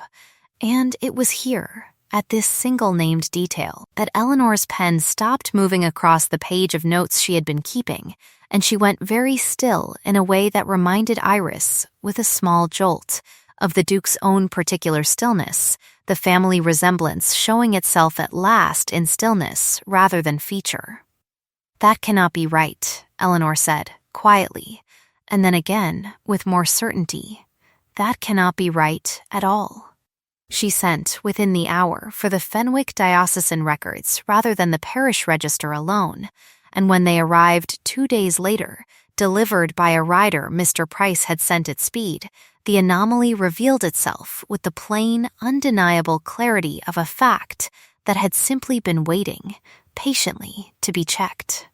And it was here, at this single-named detail, that Eleanor's pen stopped moving across the page of notes she had been keeping, and she went very still in a way that reminded Iris, with a small jolt, of the Duke's own particular stillness, the family resemblance showing itself at last in stillness rather than feature. "That cannot be right," Eleanor said, quietly, and then again, with more certainty, "That cannot be right at all." She sent, within the hour, for the Fenwick diocesan records rather than the parish register alone, and when they arrived 2 days later, delivered by a rider Mr. Price had sent at speed, the anomaly revealed itself with the plain, undeniable clarity of a fact that had simply been waiting, patiently, to be checked.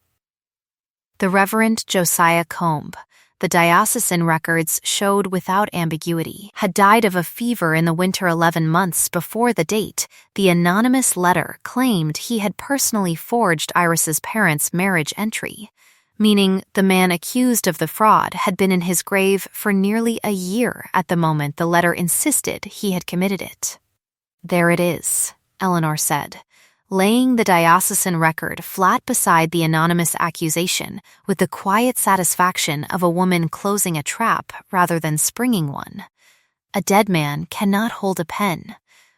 The Reverend Josiah Combe, the diocesan records showed without ambiguity, had died of a fever in the winter 11 months before the date the anonymous letter claimed he had personally forged Iris's parents' marriage entry, meaning the man accused of the fraud had been in his grave for nearly a year at the moment the letter insisted he had committed it. "There it is," Eleanor said, laying the diocesan record flat beside the anonymous accusation with the quiet satisfaction of a woman closing a trap rather than springing one. "A dead man cannot hold a pen,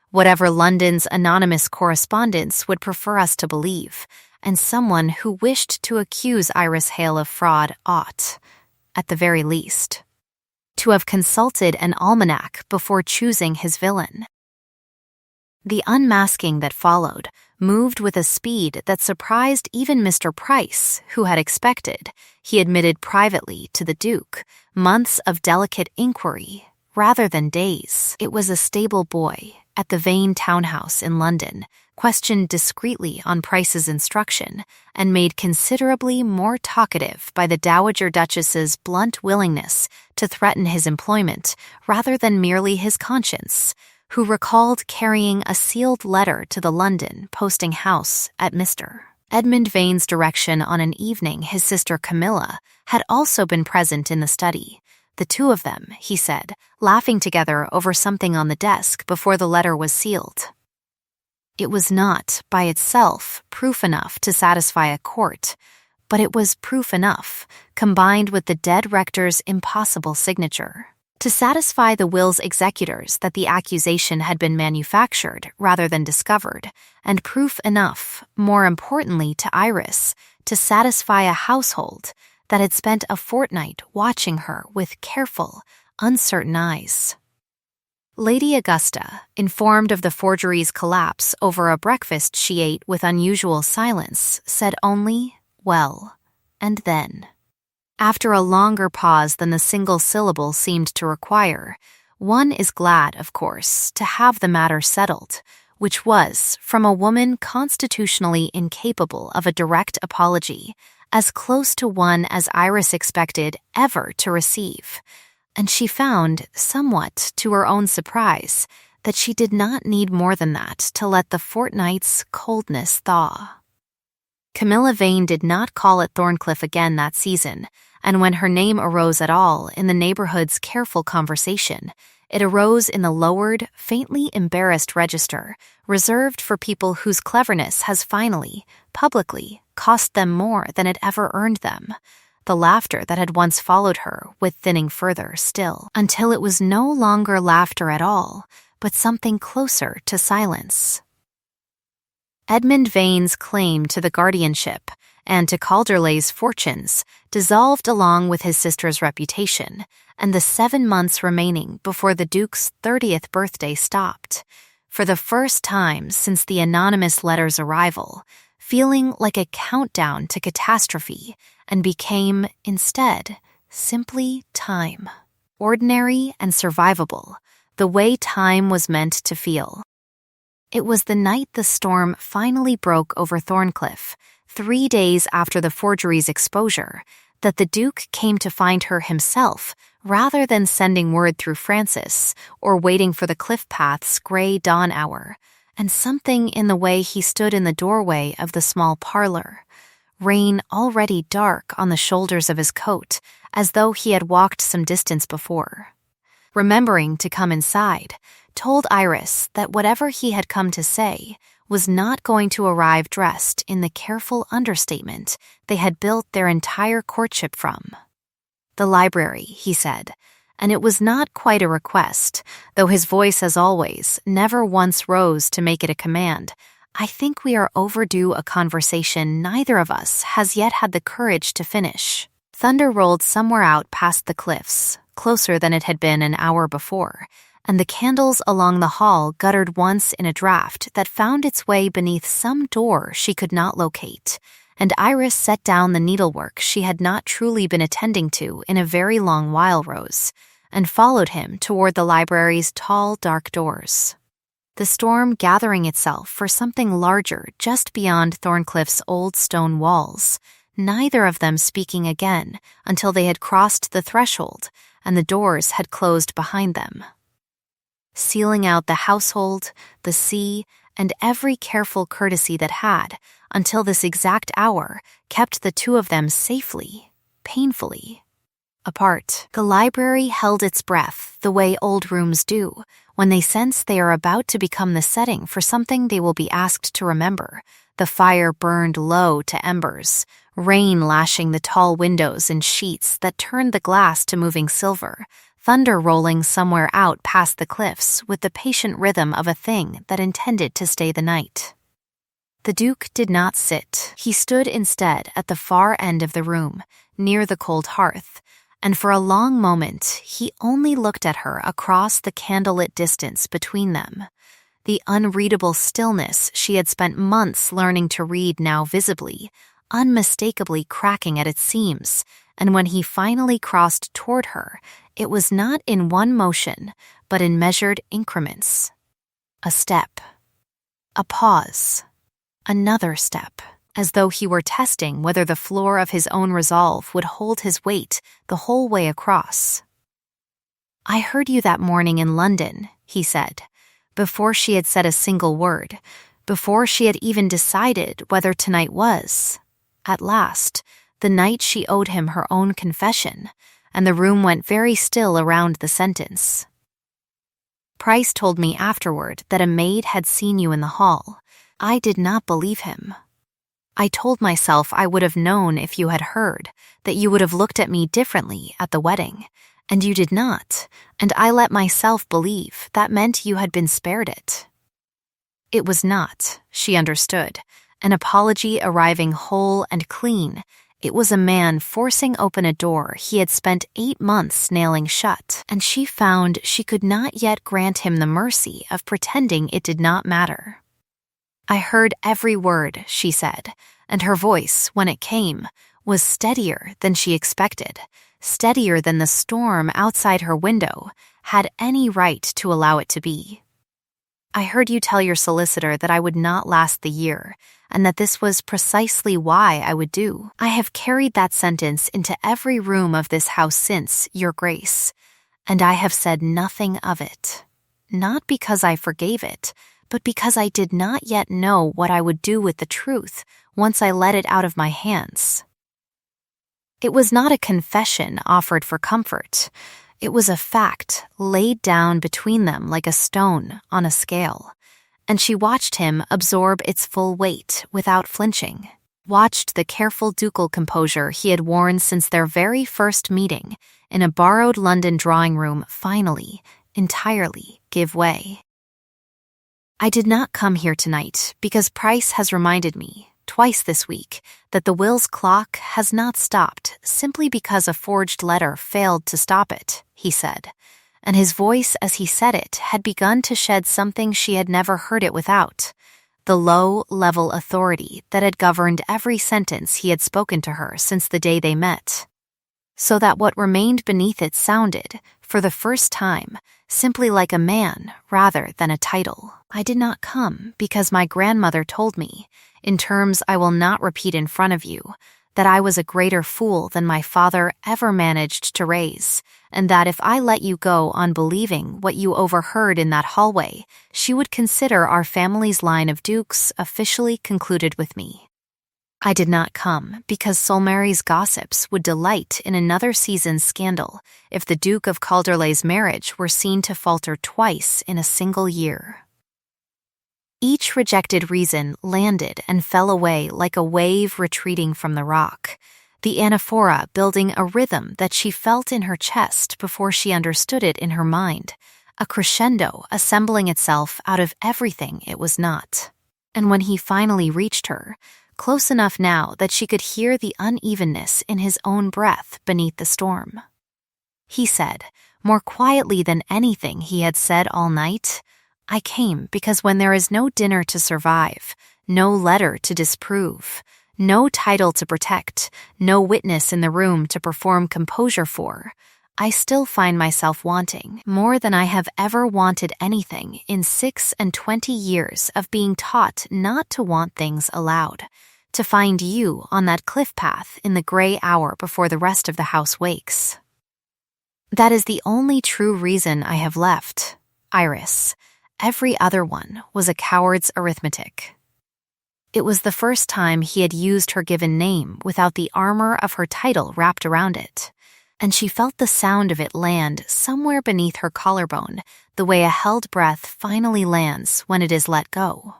whatever London's anonymous correspondents would prefer us to believe, and someone who wished to accuse Iris Hale of fraud ought, at the very least, to have consulted an almanac before choosing his villain." The unmasking that followed moved with a speed that surprised even Mr. Price, who had expected, he admitted privately to the Duke, months of delicate inquiry rather than days. It was a stable boy at the Vane townhouse in London, questioned discreetly on Price's instruction, and made considerably more talkative by the Dowager Duchess's blunt willingness to threaten his employment rather than merely his conscience, who recalled carrying a sealed letter to the London posting house at Mr. Edmund Vane's direction on an evening his sister Camilla had also been present in the study, the two of them, he said, laughing together over something on the desk before the letter was sealed. It was not, by itself, proof enough to satisfy a court, but it was proof enough, combined with the dead rector's impossible signature, to satisfy the will's executors that the accusation had been manufactured rather than discovered, and proof enough, more importantly to Iris, to satisfy a household that had spent a fortnight watching her with careful, uncertain eyes. Lady Augusta, informed of the forgery's collapse over a breakfast she ate with unusual silence, said only, "Well, and then." After a longer pause than the single syllable seemed to require, one is glad, of course, to have the matter settled, which was, from a woman constitutionally incapable of a direct apology, as close to one as Iris expected ever to receive, And she found, somewhat to her own surprise, that she did not need more than that to let the fortnight's coldness thaw. Camilla Vane did not call at Thorncliffe again that season, and when her name arose at all in the neighborhood's careful conversation, it arose in the lowered, faintly embarrassed register, reserved for people whose cleverness has finally, publicly, cost them more than it ever earned them. The laughter that had once followed her with thinning further still, until it was no longer laughter at all, but something closer to silence. Edmund Vane's claim to the guardianship and to Calderley's fortunes dissolved along with his sister's reputation, and the 7 months remaining before the Duke's 30th birthday stopped, for the first time since the anonymous letter's arrival, feeling like a countdown to catastrophe, and became, instead, simply time. Ordinary and survivable, the way time was meant to feel. It was the night the storm finally broke over Thorncliffe, 3 days after the forgery's exposure, that the Duke came to find her himself, rather than sending word through Francis or waiting for the cliff path's gray dawn hour, and something in the way he stood in the doorway of the small parlor, rain already dark on the shoulders of his coat, as though he had walked some distance before. Remembering to come inside, told Iris that whatever he had come to say was not going to arrive dressed in the careful understatement they had built their entire courtship from. The library, he said, and it was not quite a request, though his voice, as always, never once rose to make it a command. I think we are overdue a conversation neither of us has yet had the courage to finish. Thunder rolled somewhere out past the cliffs, closer than it had been an hour before, and the candles along the hall guttered once in a draught that found its way beneath some door she could not locate, and Iris set down the needlework she had not truly been attending to in a very long while, Rose, and followed him toward the library's tall, dark doors. The storm gathering itself for something larger just beyond Thorncliffe's old stone walls, neither of them speaking again until they had crossed the threshold and the doors had closed behind them. Sealing out the household, the sea, and every careful courtesy that had, until this exact hour, kept the two of them safely, painfully, apart. The library held its breath the way old rooms do when they sense they are about to become the setting for something they will be asked to remember. The fire burned low to embers, rain lashing the tall windows in sheets that turned the glass to moving silver, thunder rolling somewhere out past the cliffs with the patient rhythm of a thing that intended to stay the night. The Duke did not sit. He stood instead at the far end of the room, near the cold hearth, and for a long moment he only looked at her across the candlelit distance between them. The unreadable stillness she had spent months learning to read now visibly, unmistakably cracking at its seams, and when he finally crossed toward her, it was not in one motion, but in measured increments. A step. A pause. Another step, as though he were testing whether the floor of his own resolve would hold his weight the whole way across. "I heard you that morning in London," he said, before she had said a single word, before she had even decided whether tonight was, at last, the night she owed him her own confession, and the room went very still around the sentence. "Price told me afterward that a maid had seen you in the hall. I did not believe him. I told myself I would have known if you had heard, that you would have looked at me differently at the wedding, and you did not, and I let myself believe that meant you had been spared it." It was not, she understood, an apology arriving whole and clean. It was a man forcing open a door he had spent 8 months nailing shut, and she found she could not yet grant him the mercy of pretending it did not matter. "I heard every word," she said, and her voice, when it came, was steadier than she expected, steadier than the storm outside her window had any right to allow it to be. "I heard you tell your solicitor that I would not last the year, and that this was precisely why I would do. I have carried that sentence into every room of this house since, Your Grace, and I have said nothing of it. Not because I forgave it, but because I did not yet know what I would do with the truth once I let it out of my hands. It was not a confession offered for comfort. It was a fact laid down between them like a stone on a scale, and she watched him absorb its full weight without flinching, watched the careful ducal composure he had worn since their very first meeting in a borrowed London drawing room finally, entirely give way. I did not come here tonight because Price has reminded me, twice this week, that the will's clock has not stopped simply because a forged letter failed to stop it, he said, and his voice as he said it had begun to shed something she had never heard it without, the low-level authority that had governed every sentence he had spoken to her since the day they met, so that what remained beneath it sounded, for the first time, simply like a man rather than a title. I did not come because my grandmother told me, in terms I will not repeat in front of you, that I was a greater fool than my father ever managed to raise, and that if I let you go on believing what you overheard in that hallway, she would consider our family's line of dukes officially concluded with me. I did not come because Solmeri's gossips would delight in another season's scandal if the Duke of Calderley's marriage were seen to falter twice in a single year. Each rejected reason landed and fell away like a wave retreating from the rock, the anaphora building a rhythm that she felt in her chest before she understood it in her mind, a crescendo assembling itself out of everything it was not. And when he finally reached her, close enough now that she could hear the unevenness in his own breath beneath the storm, he said, more quietly than anything he had said all night, I came because when there is no dinner to survive, no letter to disprove, no title to protect, no witness in the room to perform composure for, I still find myself wanting more than I have ever wanted anything in 26 years of being taught not to want things aloud, to find you on that cliff path in the gray hour before the rest of the house wakes. That is the only true reason I have left, Iris. Every other one was a coward's arithmetic. It was the first time he had used her given name without the armor of her title wrapped around it, and she felt the sound of it land somewhere beneath her collarbone the way a held breath finally lands when it is let go.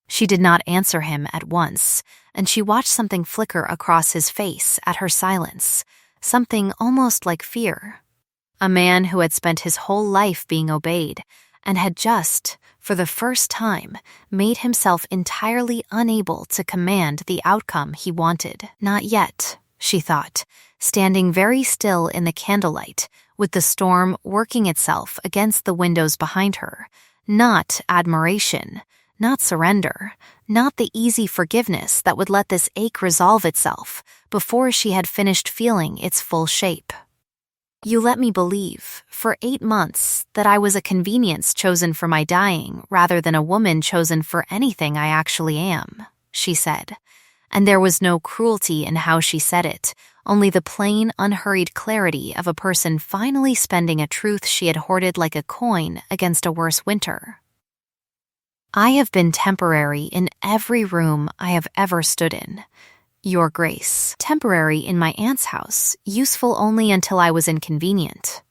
She did not answer him at once, and she watched something flicker across his face at her silence, something almost like fear. A man who had spent his whole life being obeyed, and had just, for the first time, made himself entirely unable to command the outcome he wanted. Not yet, she thought, standing very still in the candlelight, with the storm working itself against the windows behind her. Not admiration, not surrender, not the easy forgiveness that would let this ache resolve itself before she had finished feeling its full shape. You let me believe, for 8 months, that I was a convenience chosen for my dying rather than a woman chosen for anything I actually am, she said. And there was no cruelty in how she said it, only the plain, unhurried clarity of a person finally spending a truth she had hoarded like a coin against a worse winter. I have been temporary in every room I have ever stood in, Your Grace. Temporary in my aunt's house, useful only until I was inconvenient.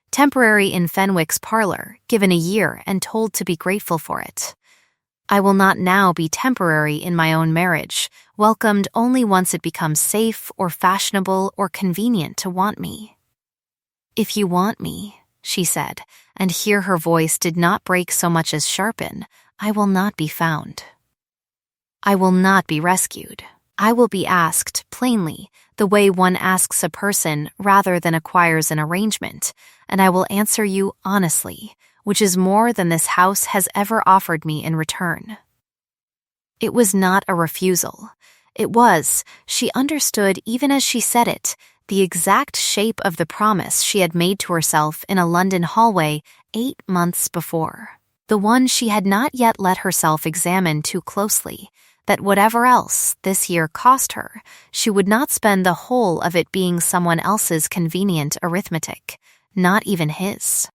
Temporary in Fenwick's parlor, given a year and told to be grateful for it. I will not now be temporary in my own marriage, welcomed only once it becomes safe or fashionable or convenient to want me. If you want me, she said, and here her voice did not break so much as sharpen, I will not be found. I will not be rescued. I will be asked, plainly, the way one asks a person rather than acquires an arrangement, and I will answer you honestly, which is more than this house has ever offered me in return. It was not a refusal. It was, she understood even as she said it, the exact shape of the promise she had made to herself in a London hallway 8 months before. The one she had not yet let herself examine too closely, that whatever else this year cost her, she would not spend the whole of it being someone else's convenient arithmetic, not even his.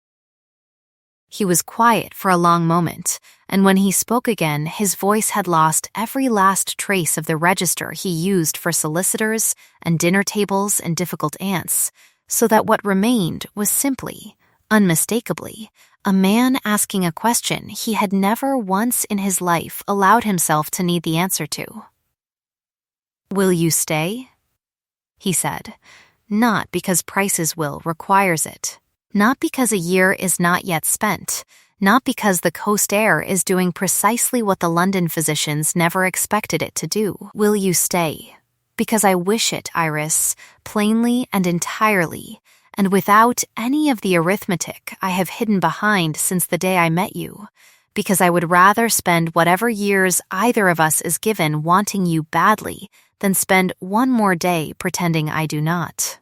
He was quiet for a long moment, and when he spoke again, his voice had lost every last trace of the register he used for solicitors and dinner tables and difficult aunts, so that what remained was simply, unmistakably, a man asking a question he had never once in his life allowed himself to need the answer to. "Will you stay?" he said, not because Price's will requires it. Not because a year is not yet spent, not because the coast air is doing precisely what the London physicians never expected it to do. Will you stay? Because I wish it, Iris, plainly and entirely, and without any of the arithmetic I have hidden behind since the day I met you. Because I would rather spend whatever years either of us is given wanting you badly than spend one more day pretending I do not.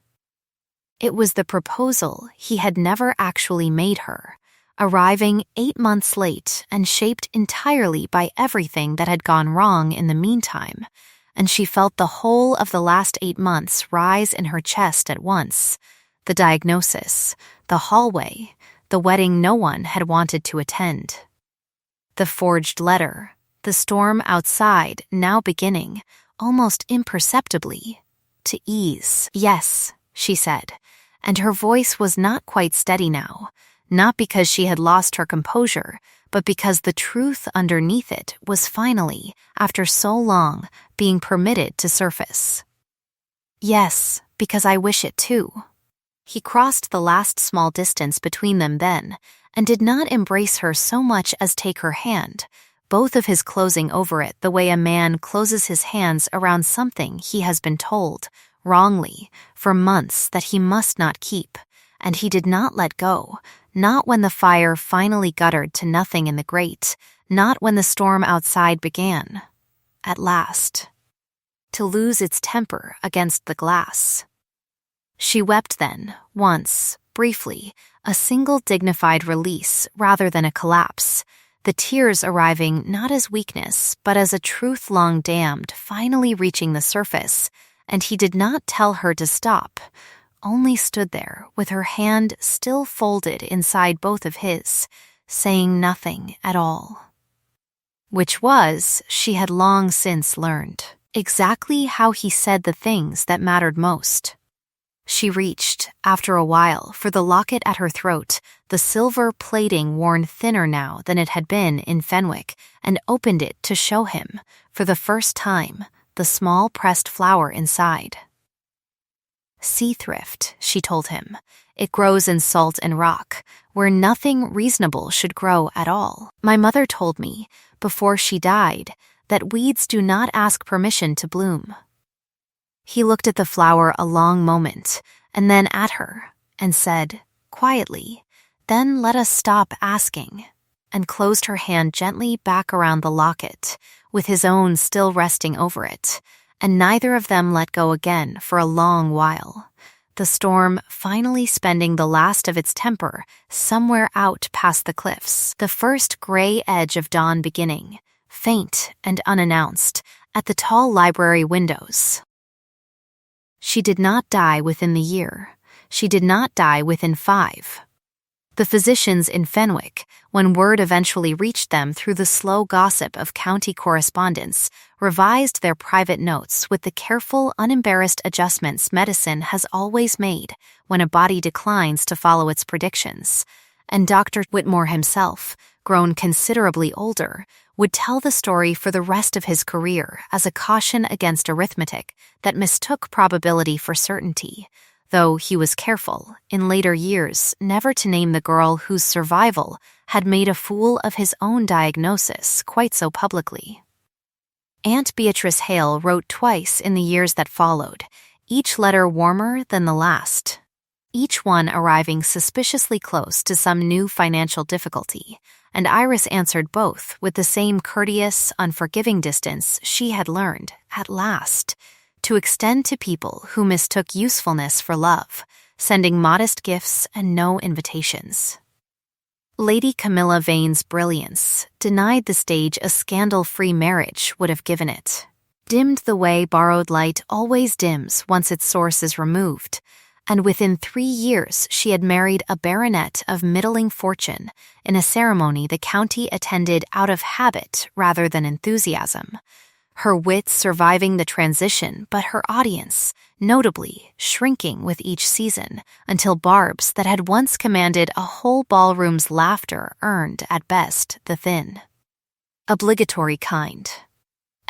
It was the proposal he had never actually made her, arriving 8 months late and shaped entirely by everything that had gone wrong in the meantime, and she felt the whole of the last 8 months rise in her chest at once. The diagnosis, the hallway, the wedding no one had wanted to attend. The forged letter, the storm outside now beginning, almost imperceptibly, to ease. "Yes," she said, and her voice was not quite steady now, not because she had lost her composure, but because the truth underneath it was finally, after so long, being permitted to surface. "Yes, because I wish it too." He crossed the last small distance between them then, and did not embrace her so much as take her hand, both of his closing over it the way a man closes his hands around something he has been told, wrongly, for months that he must not keep, and he did not let go, not when the fire finally guttered to nothing in the grate, not when the storm outside began, at last, to lose its temper against the glass. She wept then, once, briefly, a single dignified release rather than a collapse, the tears arriving not as weakness but as a truth long damned finally reaching the surface, and he did not tell her to stop, only stood there with her hand still folded inside both of his, saying nothing at all. Which was, she had long since learned, exactly how he said the things that mattered most. She reached, after a while, for the locket at her throat, the silver plating worn thinner now than it had been in Fenwick, and opened it to show him, for the first time, the small pressed flower inside. "Sea thrift," she told him. "It grows in salt and rock, where nothing reasonable should grow at all. My mother told me, before she died, that weeds do not ask permission to bloom." He looked at the flower a long moment, and then at her, and said, quietly, "Then let us stop asking," and closed her hand gently back around the locket, with his own still resting over it, and neither of them let go again for a long while, the storm finally spending the last of its temper somewhere out past the cliffs, the first gray edge of dawn beginning, faint and unannounced, at the tall library windows. She did not die within the year. She did not die within 5. The physicians in Fenwick, when word eventually reached them through the slow gossip of county correspondence, revised their private notes with the careful, unembarrassed adjustments medicine has always made when a body declines to follow its predictions, and Dr. Whitmore himself, grown considerably older, would tell the story for the rest of his career as a caution against arithmetic that mistook probability for certainty, though he was careful, in later years, never to name the girl whose survival had made a fool of his own diagnosis quite so publicly. Aunt Beatrice Hale wrote twice in the years that followed, each letter warmer than the last, each one arriving suspiciously close to some new financial difficulty, and Iris answered both with the same courteous, unforgiving distance she had learned, at last, to extend to people who mistook usefulness for love, sending modest gifts and no invitations. Lady Camilla Vane's brilliance denied the stage a scandal-free marriage would have given it, dimmed the way borrowed light always dims once its source is removed, and within 3 years she had married a baronet of middling fortune in a ceremony the county attended out of habit rather than enthusiasm. Her wits surviving the transition, but her audience, notably, shrinking with each season until barbs that had once commanded a whole ballroom's laughter earned, at best, the thin, obligatory kind.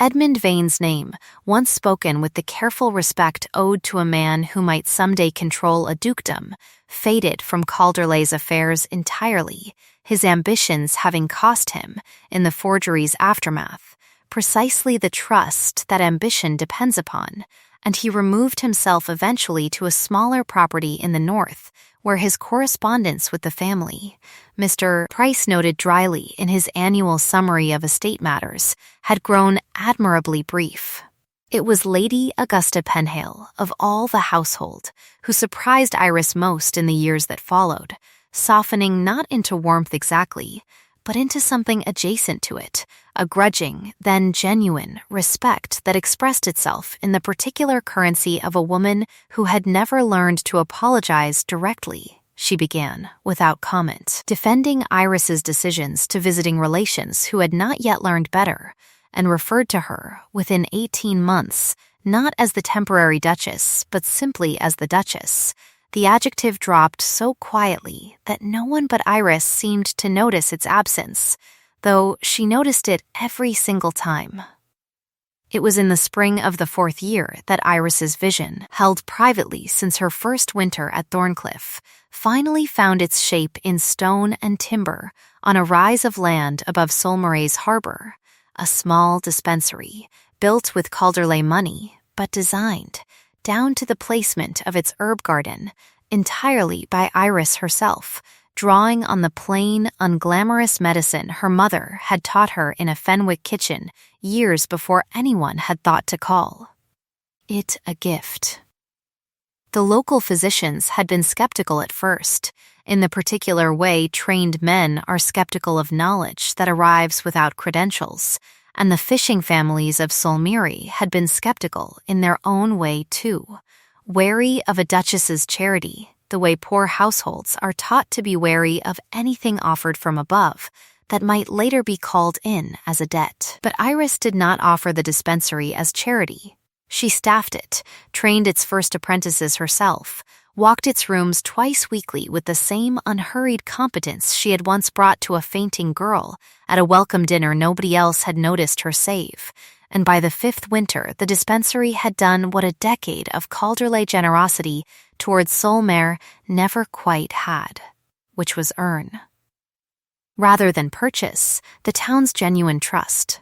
Edmund Vane's name, once spoken with the careful respect owed to a man who might someday control a dukedom, faded from Calderleigh's affairs entirely, his ambitions having cost him, in the forgery's aftermath, precisely the trust that ambition depends upon, and he removed himself eventually to a smaller property in the north, where his correspondence with the family, Mr. Price noted dryly in his annual summary of estate matters, had grown admirably brief. It was Lady Augusta Penhale, of all the household, who surprised Iris most in the years that followed, softening not into warmth exactly, but into something adjacent to it, a grudging, then genuine, respect that expressed itself in the particular currency of a woman who had never learned to apologize directly. She began, without comment, defending Iris's decisions to visiting relations who had not yet learned better, and referred to her, within 18 months, not as the temporary Duchess, but simply as the Duchess. The adjective dropped so quietly that no one but Iris seemed to notice its absence, though she noticed it every single time. It was in the spring of the 4th year that Iris's vision, held privately since her first winter at Thorncliffe, finally found its shape in stone and timber on a rise of land above Solmoret's harbour, a small dispensary, built with Calderleigh money, but designed, down to the placement of its herb garden, entirely by Iris herself, drawing on the plain, unglamorous medicine her mother had taught her in a Fenwick kitchen years before anyone had thought to call it a gift. The local physicians had been skeptical at first, in the particular way trained men are skeptical of knowledge that arrives without credentials, and the fishing families of Solmere had been skeptical in their own way too, wary of a duchess's charity, the way poor households are taught to be wary of anything offered from above that might later be called in as a debt. But Iris did not offer the dispensary as charity. She staffed it, trained its first apprentices herself, walked its rooms twice weekly with the same unhurried competence she had once brought to a fainting girl at a welcome dinner nobody else had noticed her save, and by the 5th winter the dispensary had done what a decade of Calderleigh generosity towards Solmere never quite had, which was earn, rather than purchase, the town's genuine trust.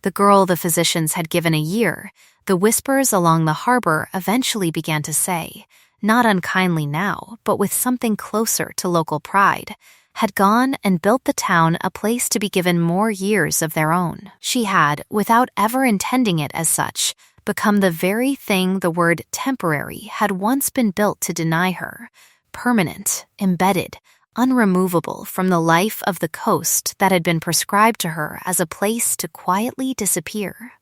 The girl the physicians had given a year, the whispers along the harbor eventually began to say, not unkindly now, but with something closer to local pride, had gone and built the town a place to be given more years of their own. She had, without ever intending it as such, become the very thing the word temporary had once been built to deny her, permanent, embedded, unremovable from the life of the coast that had been prescribed to her as a place to quietly disappear.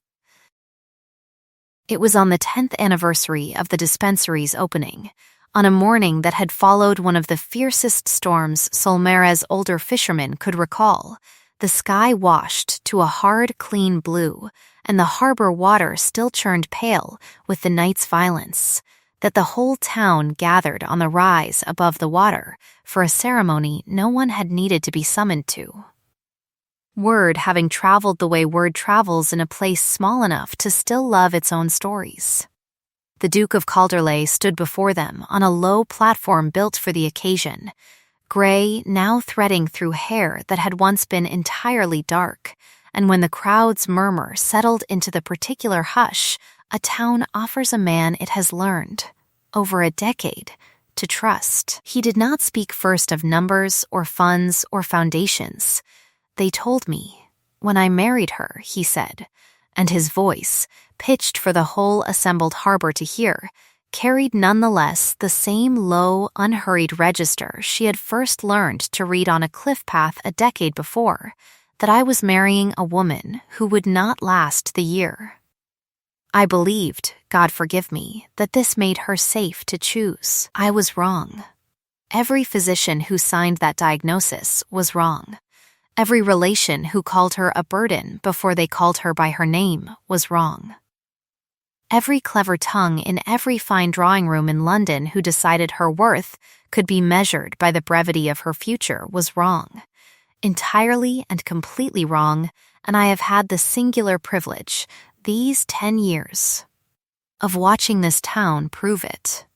It was on the 10th anniversary of the dispensary's opening, on a morning that had followed one of the fiercest storms Solmere's older fishermen could recall, the sky washed to a hard, clean blue, and the harbor water still churned pale with the night's violence, that the whole town gathered on the rise above the water for a ceremony no one had needed to be summoned to. Word having traveled the way word travels in a place small enough to still love its own stories. The Duke of Calderleigh stood before them on a low platform built for the occasion, gray now threading through hair that had once been entirely dark, and when the crowd's murmur settled into the particular hush a town offers a man it has learned, over a decade, to trust. He did not speak first of numbers or funds or foundations. They told me, when I married her, he said, and his voice, pitched for the whole assembled harbor to hear, carried nonetheless the same low, unhurried register she had first learned to read on a cliff path a decade before, that I was marrying a woman who would not last the year. I believed, God forgive me, that this made her safe to choose. I was wrong. Every physician who signed that diagnosis was wrong. Every relation who called her a burden before they called her by her name was wrong. Every clever tongue in every fine drawing room in London who decided her worth could be measured by the brevity of her future was wrong. Entirely and completely wrong, and I have had the singular privilege, these 10 years, of watching this town prove it.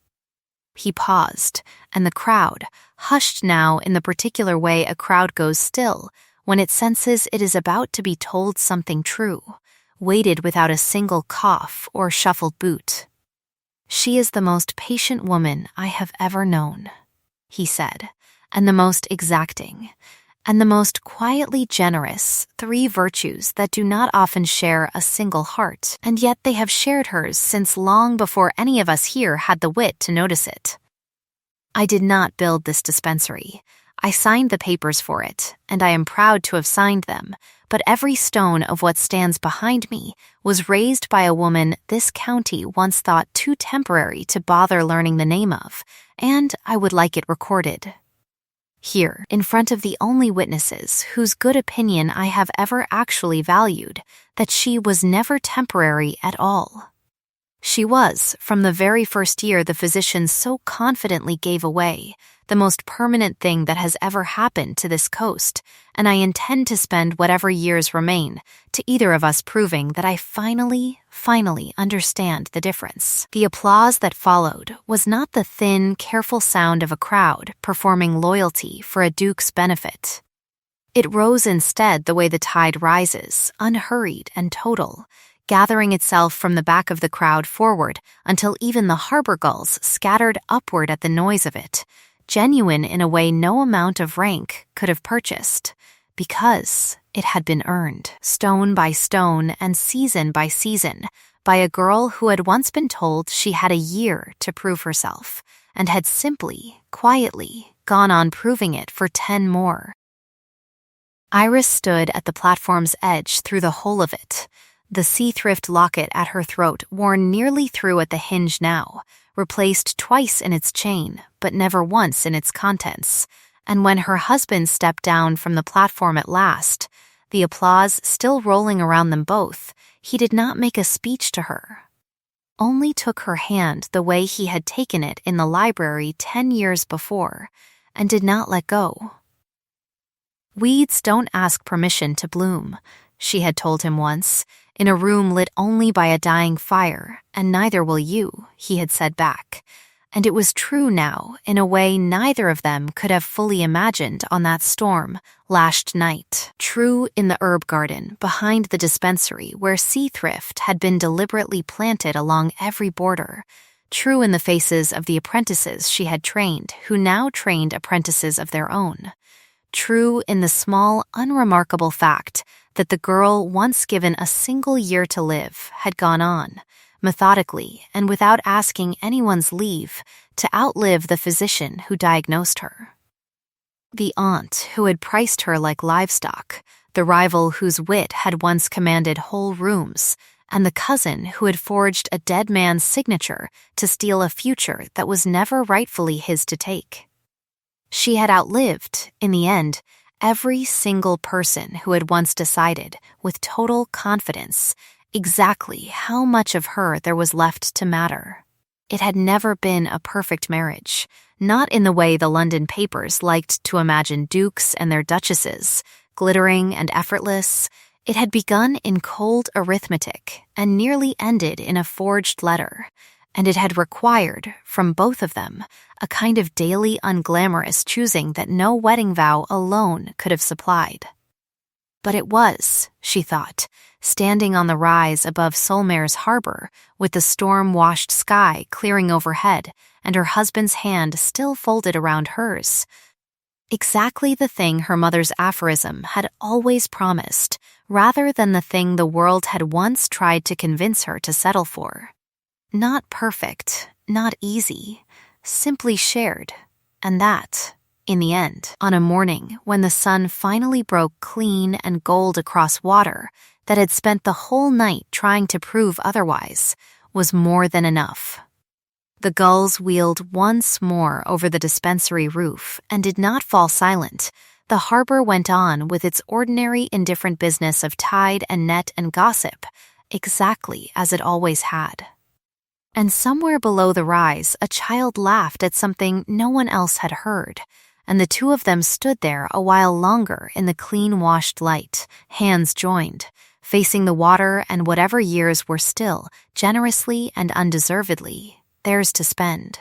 He paused, and the crowd, hushed now in the particular way a crowd goes still when it senses it is about to be told something true, waited without a single cough or shuffled boot. She is the most patient woman I have ever known, he said, and the most exacting, and the most quietly generous, 3 virtues that do not often share a single heart, and yet they have shared hers since long before any of us here had the wit to notice it. I did not build this dispensary. I signed the papers for it, and I am proud to have signed them, but every stone of what stands behind me was raised by a woman this county once thought too temporary to bother learning the name of, and I would like it recorded. Here, in front of the only witnesses whose good opinion I have ever actually valued, that she was never temporary at all. She was, from the very first year the physicians so confidently gave away, the most permanent thing that has ever happened to this coast, and I intend to spend whatever years remain to either of us proving that I finally understand the difference. The applause that followed was not the thin, careful sound of a crowd performing loyalty for a duke's benefit. It rose instead the way the tide rises, unhurried and total, gathering itself from the back of the crowd forward until even the harbor gulls scattered upward at the noise of it, genuine in a way no amount of rank could have purchased, because it had been earned, stone by stone and season by season, by a girl who had once been told she had a year to prove herself, and had simply, quietly, gone on proving it for 10 more. Iris stood at the platform's edge through the whole of it, the sea-thrift locket at her throat worn nearly through at the hinge now, replaced twice in its chain, but never once in its contents, and when her husband stepped down from the platform at last, the applause still rolling around them both, he did not make a speech to her, only took her hand the way he had taken it in the library 10 years before, and did not let go. "Weeds don't ask permission to bloom," she had told him once, in a room lit only by a dying fire, and neither will you, he had said back. And it was true now, in a way neither of them could have fully imagined on that storm-lashed night. True in the herb garden, behind the dispensary, where sea-thrift had been deliberately planted along every border. True in the faces of the apprentices she had trained, who now trained apprentices of their own. True in the small, unremarkable fact that the girl once given a single year to live had gone on, methodically and without asking anyone's leave, to outlive the physician who diagnosed her. The aunt who had priced her like livestock, the rival whose wit had once commanded whole rooms, and the cousin who had forged a dead man's signature to steal a future that was never rightfully his to take. She had outlived, in the end, every single person who had once decided, with total confidence, exactly how much of her there was left to matter. It had never been a perfect marriage, not in the way the London papers liked to imagine dukes and their duchesses, glittering and effortless. It had begun in cold arithmetic and nearly ended in a forged letter, and it had required, from both of them, a kind of daily unglamorous choosing that no wedding vow alone could have supplied. But it was, she thought, standing on the rise above Solmare's harbor, with the storm-washed sky clearing overhead and her husband's hand still folded around hers. Exactly the thing her mother's aphorism had always promised, rather than the thing the world had once tried to convince her to settle for. Not perfect, not easy, simply shared, and that In the end, on a morning when the sun finally broke clean and gold across water that had spent the whole night trying to prove otherwise, was more than enough. The gulls wheeled once more over the dispensary roof and did not fall silent. The harbor went on with its ordinary indifferent business of tide and net and gossip, exactly as it always had. And somewhere below the rise, a child laughed at something no one else had heard, and the two of them stood there a while longer in the clean-washed light, hands joined, facing the water and whatever years were still, generously and undeservedly, theirs to spend.